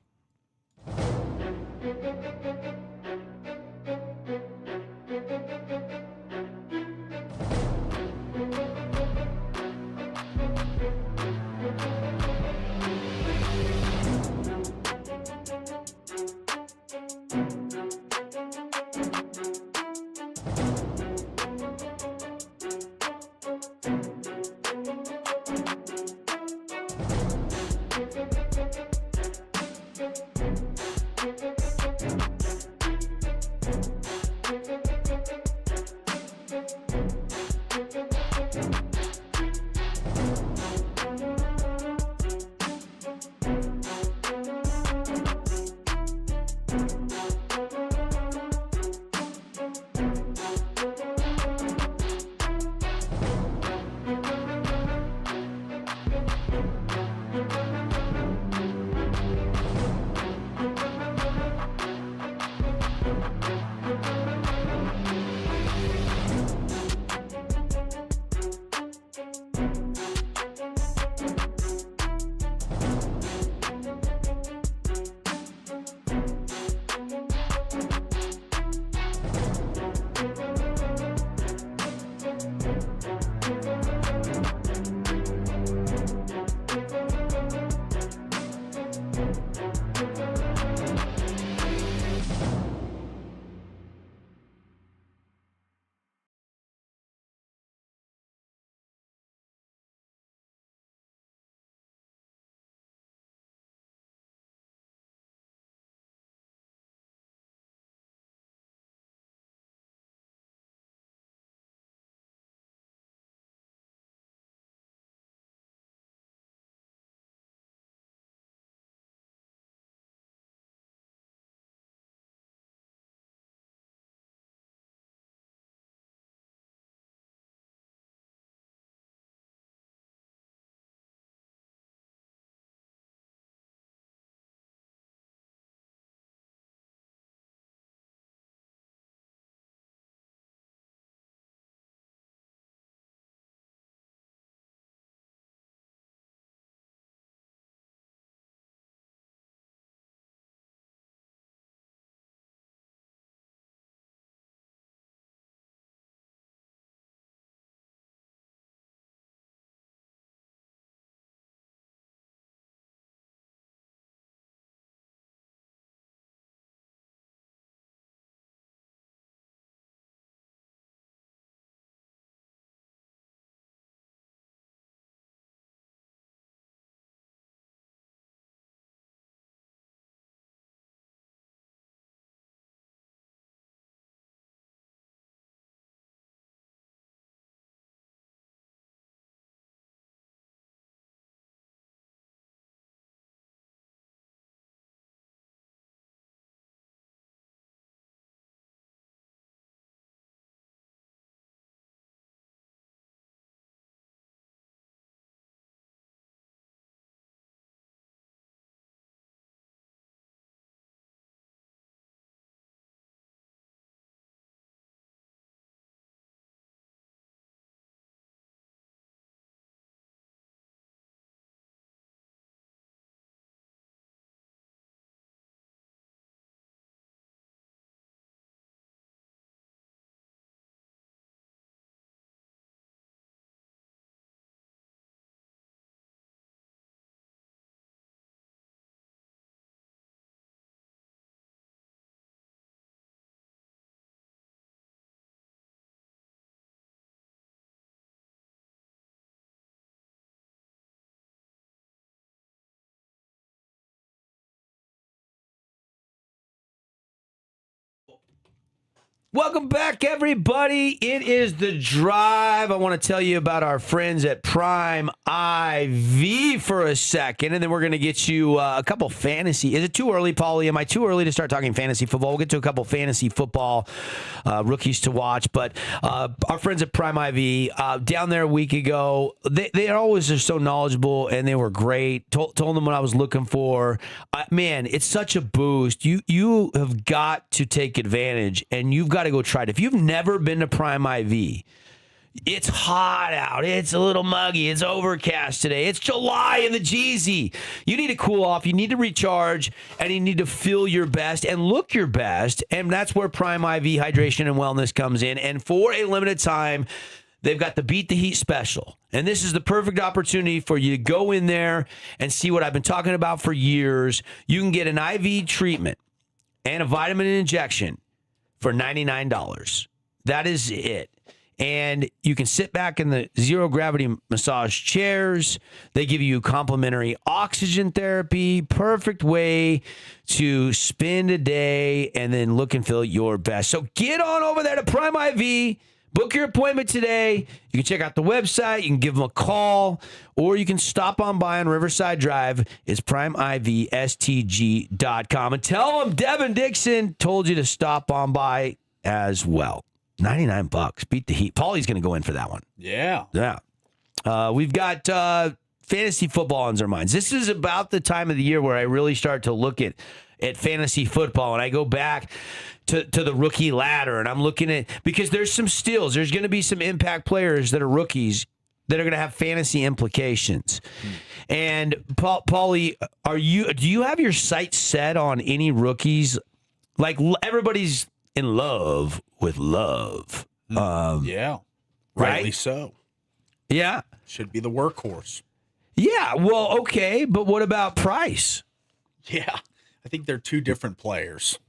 Welcome back, everybody. It is The Drive. I want to tell you about our friends at Prime IV for a second, and then we're going to get you a couple fantasy. Is it too early, Paulie? Am I too early to start talking fantasy football? We'll get to a couple fantasy football rookies to watch, but our friends at Prime IV, down there a week ago, they always are so knowledgeable, and they were great. Told them what I was looking for. Man, it's such a boost. You have got to take advantage, and you've got to go try it. If you've never been to Prime IV, it's hot out. It's a little muggy. It's overcast today. It's July in the Jeezy. You need to cool off. You need to recharge, and you need to feel your best and look your best. And that's where Prime IV Hydration and Wellness comes in. And for a limited time, they've got the Beat the Heat special. And this is the perfect opportunity for you to go in there and see what I've been talking about for years. You can get an IV treatment and a vitamin injection for $99. That is it. And you can sit back in the zero gravity massage chairs. They give you complimentary oxygen therapy. Perfect way to spend a day and then look and feel your best. So get on over there to Prime IV. Book your appointment today. You can check out the website. You can give them a call, or you can stop on by on Riverside Drive. It's primevstg.com. And tell them Devin Dixon told you to stop on by as well. $99. Beat the Heat. Paulie's going to go in for that one. Yeah. Yeah. We've got fantasy football on our minds. This is about the time of the year where I really start to look at fantasy football, and I go back to the rookie ladder, and I'm looking at, because there's some steals. There's going to be some impact players that are rookies that are going to have fantasy implications. And Paulie, do you have your sights set on any rookies? Like, everybody's in love with love. Yeah. Right? Rightly so. Yeah. Should be the workhorse. Yeah. Well, okay. But what about price? Yeah. I think they're two different players.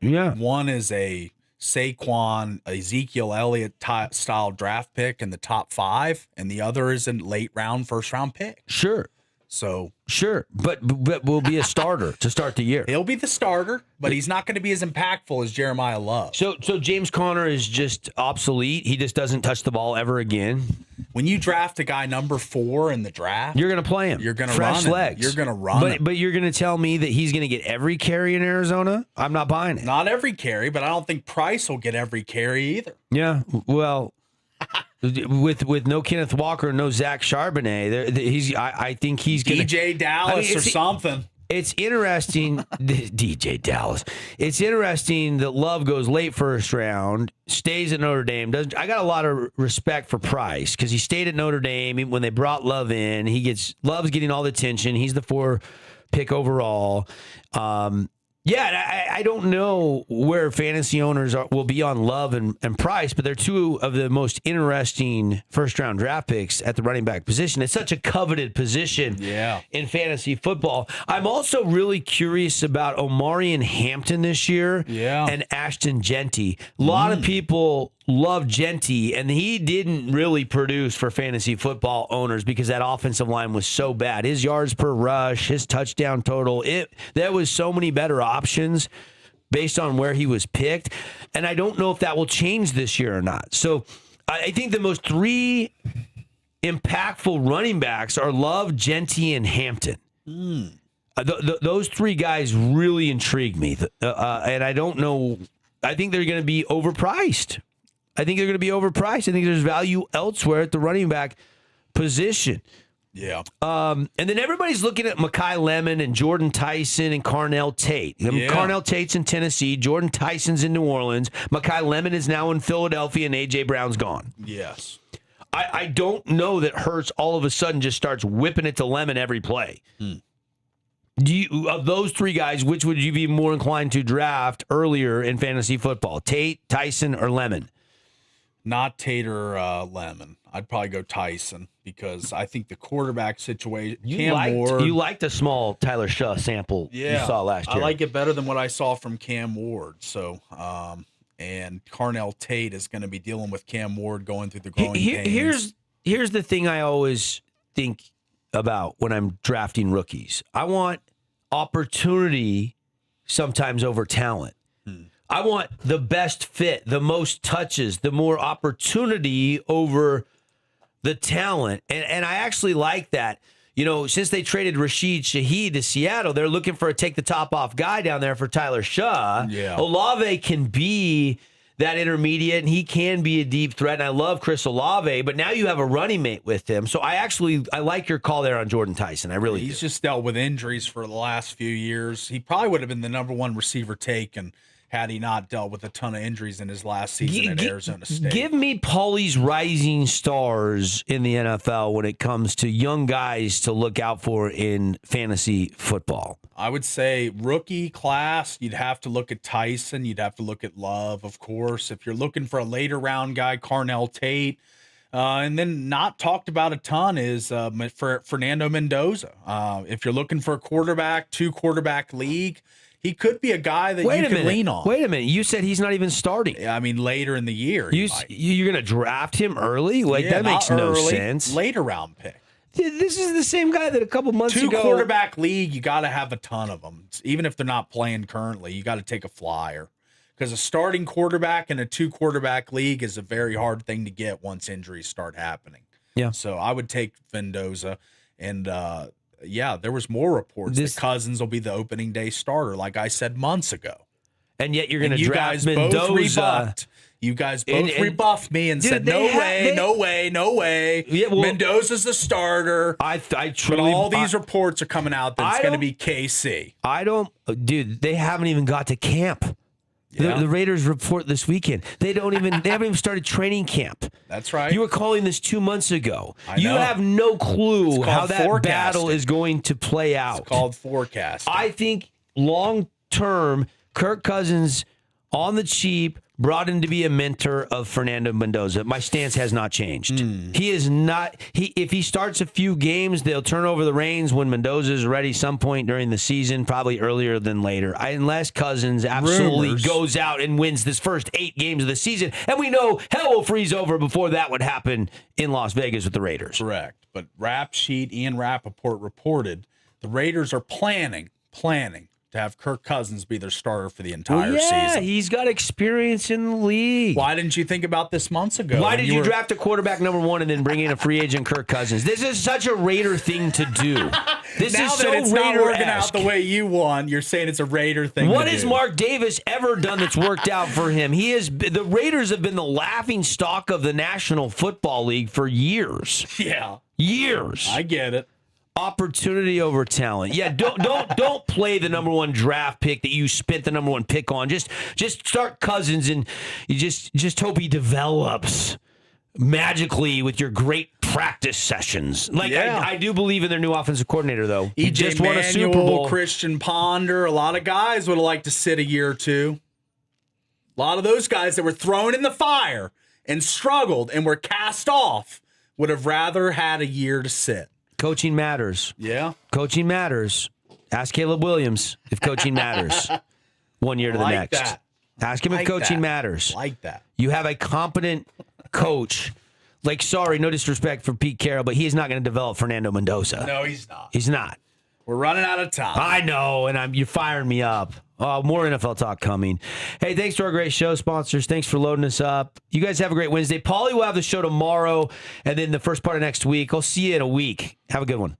Yeah. One is a Saquon, Ezekiel Elliott style draft pick in the top 5, and the other is a late round, first round pick. Sure. So sure, but will be a starter to start the year. He'll be the starter, but he's not going to be as impactful as Jeremiah Love. So James Conner is just obsolete. He just doesn't touch the ball ever again. When you draft a guy number 4 in the draft, you're going to play him. You're going to fresh run legs. Him. You're going to run him. But you're going to tell me that he's going to get every carry in Arizona? I'm not buying it. Not every carry, but I don't think Price will get every carry either. Yeah, well, with no Kenneth Walker, no Zach Charbonnet, I think he's going to DJ Dallas or something. It's interesting, DJ Dallas. It's interesting that Love goes late first round, stays at Notre Dame. I got a lot of respect for Price because he stayed at Notre Dame when they brought Love in. Love's getting all the attention. He's the 4 pick overall. Yeah, I don't know where fantasy owners will be on Love and Price, but they're two of the most interesting first-round draft picks at the running back position. It's such a coveted position in fantasy football. I'm also really curious about Omarion Hampton this year and Ashton Genty. A lot of people love Genty, and he didn't really produce for fantasy football owners because that offensive line was so bad. His yards per rush, his touchdown total, there was so many better options based on where he was picked, and I don't know if that will change this year or not. So I think the most 3 impactful running backs are Love, Genty, and Hampton. Those 3 guys really intrigue me, and I don't know. I think they're going to be overpriced. I think there's value elsewhere at the running back position. Yeah. And then everybody's looking at Mekhi Lemon and Jordan Tyson and Carnell Tate. Carnell Tate's in Tennessee. Jordan Tyson's in New Orleans. Mekhi Lemon is now in Philadelphia, and A.J. Brown's gone. Yes. I don't know that Hurts all of a sudden just starts whipping it to Lemon every play. Of those 3 guys, which would you be more inclined to draft earlier in fantasy football? Tate, Tyson, or Lemon? Not Tate or Lemon. I'd probably go Tyson because I think the quarterback situation. You liked a small Tyler Shaw sample you saw last year. I like it better than what I saw from Cam Ward. So, and Carnell Tate is going to be dealing with Cam Ward going through the growing pains. Here's the thing I always think about when I'm drafting rookies. I want opportunity sometimes over talent. I want the best fit, the most touches, the more opportunity over the talent. And I actually like that. Since they traded Rashid Shaheed to Seattle, they're looking for a take-the-top-off guy down there for Tyler Shaw. Yeah. Olave can be that intermediate, and he can be a deep threat, and I love Chris Olave, but now you have a running mate with him. So I like your call there on Jordan Tyson. I really do. He's just dealt with injuries for the last few years. He probably would have been the number one receiver taken had he not dealt with a ton of injuries in his last season at Arizona State. Give me Paulie's rising stars in the NFL when it comes to young guys to look out for in fantasy football. I would say rookie class, you'd have to look at Tyson. You'd have to look at Love, of course. If you're looking for a later round guy, Carnell Tate. And then not talked about a ton is for Fernando Mendoza. If you're looking for a quarterback, 2-quarterback league, he could be a guy that you can lean on. Wait a minute. You said he's not even starting. I mean, later in the year. You're going to draft him early? That makes no sense. Later round pick. This is the same guy that a couple months ago. 2-quarterback league, you got to have a ton of them. Even if they're not playing currently, you got to take a flyer. Because a starting quarterback in a 2-quarterback league is a very hard thing to get once injuries start happening. Yeah. So I would take Mendoza. And, there was more reports that Cousins will be the opening day starter, like I said months ago. And yet you're going to draft Mendoza. You guys both rebuffed me and said, no way. Yeah, well, Mendoza's the starter. I truly. But all these reports are coming out that it's going to be KC. Dude, they haven't even got to camp. Yeah. The Raiders report this weekend. They haven't even started training camp. That's right. You were calling this 2 months ago. You have no clue how that battle battle is going to play out. It's called forecasting. I think long term, Kirk Cousins on the cheap, brought in to be a mentor of Fernando Mendoza. My stance has not changed. He is not. If he starts a few games, they'll turn over the reins when Mendoza is ready some point during the season, probably earlier than later. Unless Cousins absolutely goes out and wins this first 8 games of the season. And we know hell will freeze over before that would happen in Las Vegas with the Raiders. Correct. But Ian Rappaport reported the Raiders are planning to have Kirk Cousins be their starter for the entire season. He's got experience in the league. Why didn't you think about this months ago? Why did you draft a quarterback number 1 and then bring in a free agent Kirk Cousins? This is such a Raider thing to do. This now is that so it's not working out Raider-esque. the way you want, you're saying it's a Raider thing What to has do. Mark Davis ever done that's worked out for him? The Raiders have been the laughing stock of the National Football League for years. Yeah. Years. I get it. Opportunity over talent. Yeah, don't play the number 1 draft pick that you spent the number 1 pick on. Just start Cousins and you just hope he develops magically with your great practice sessions. I do believe in their new offensive coordinator though. He just won a Super Bowl. Christian Ponder, a lot of guys would have liked to sit a year or two. A lot of those guys that were thrown in the fire and struggled and were cast off would have rather had a year to sit. Coaching matters. Yeah. Coaching matters. Ask Caleb Williams if coaching matters. 1 year to the next. That. Ask him if coaching matters. Like that. You have a competent coach. Sorry, no disrespect for Pete Carroll, but he is not going to develop Fernando Mendoza. No, he's not. He's not. We're running out of time. I know, and you're firing me up. More NFL talk coming. Hey, thanks to our great show sponsors. Thanks for loading us up. You guys have a great Wednesday. Paulie will have the show tomorrow, and then the first part of next week. I'll see you in a week. Have a good one.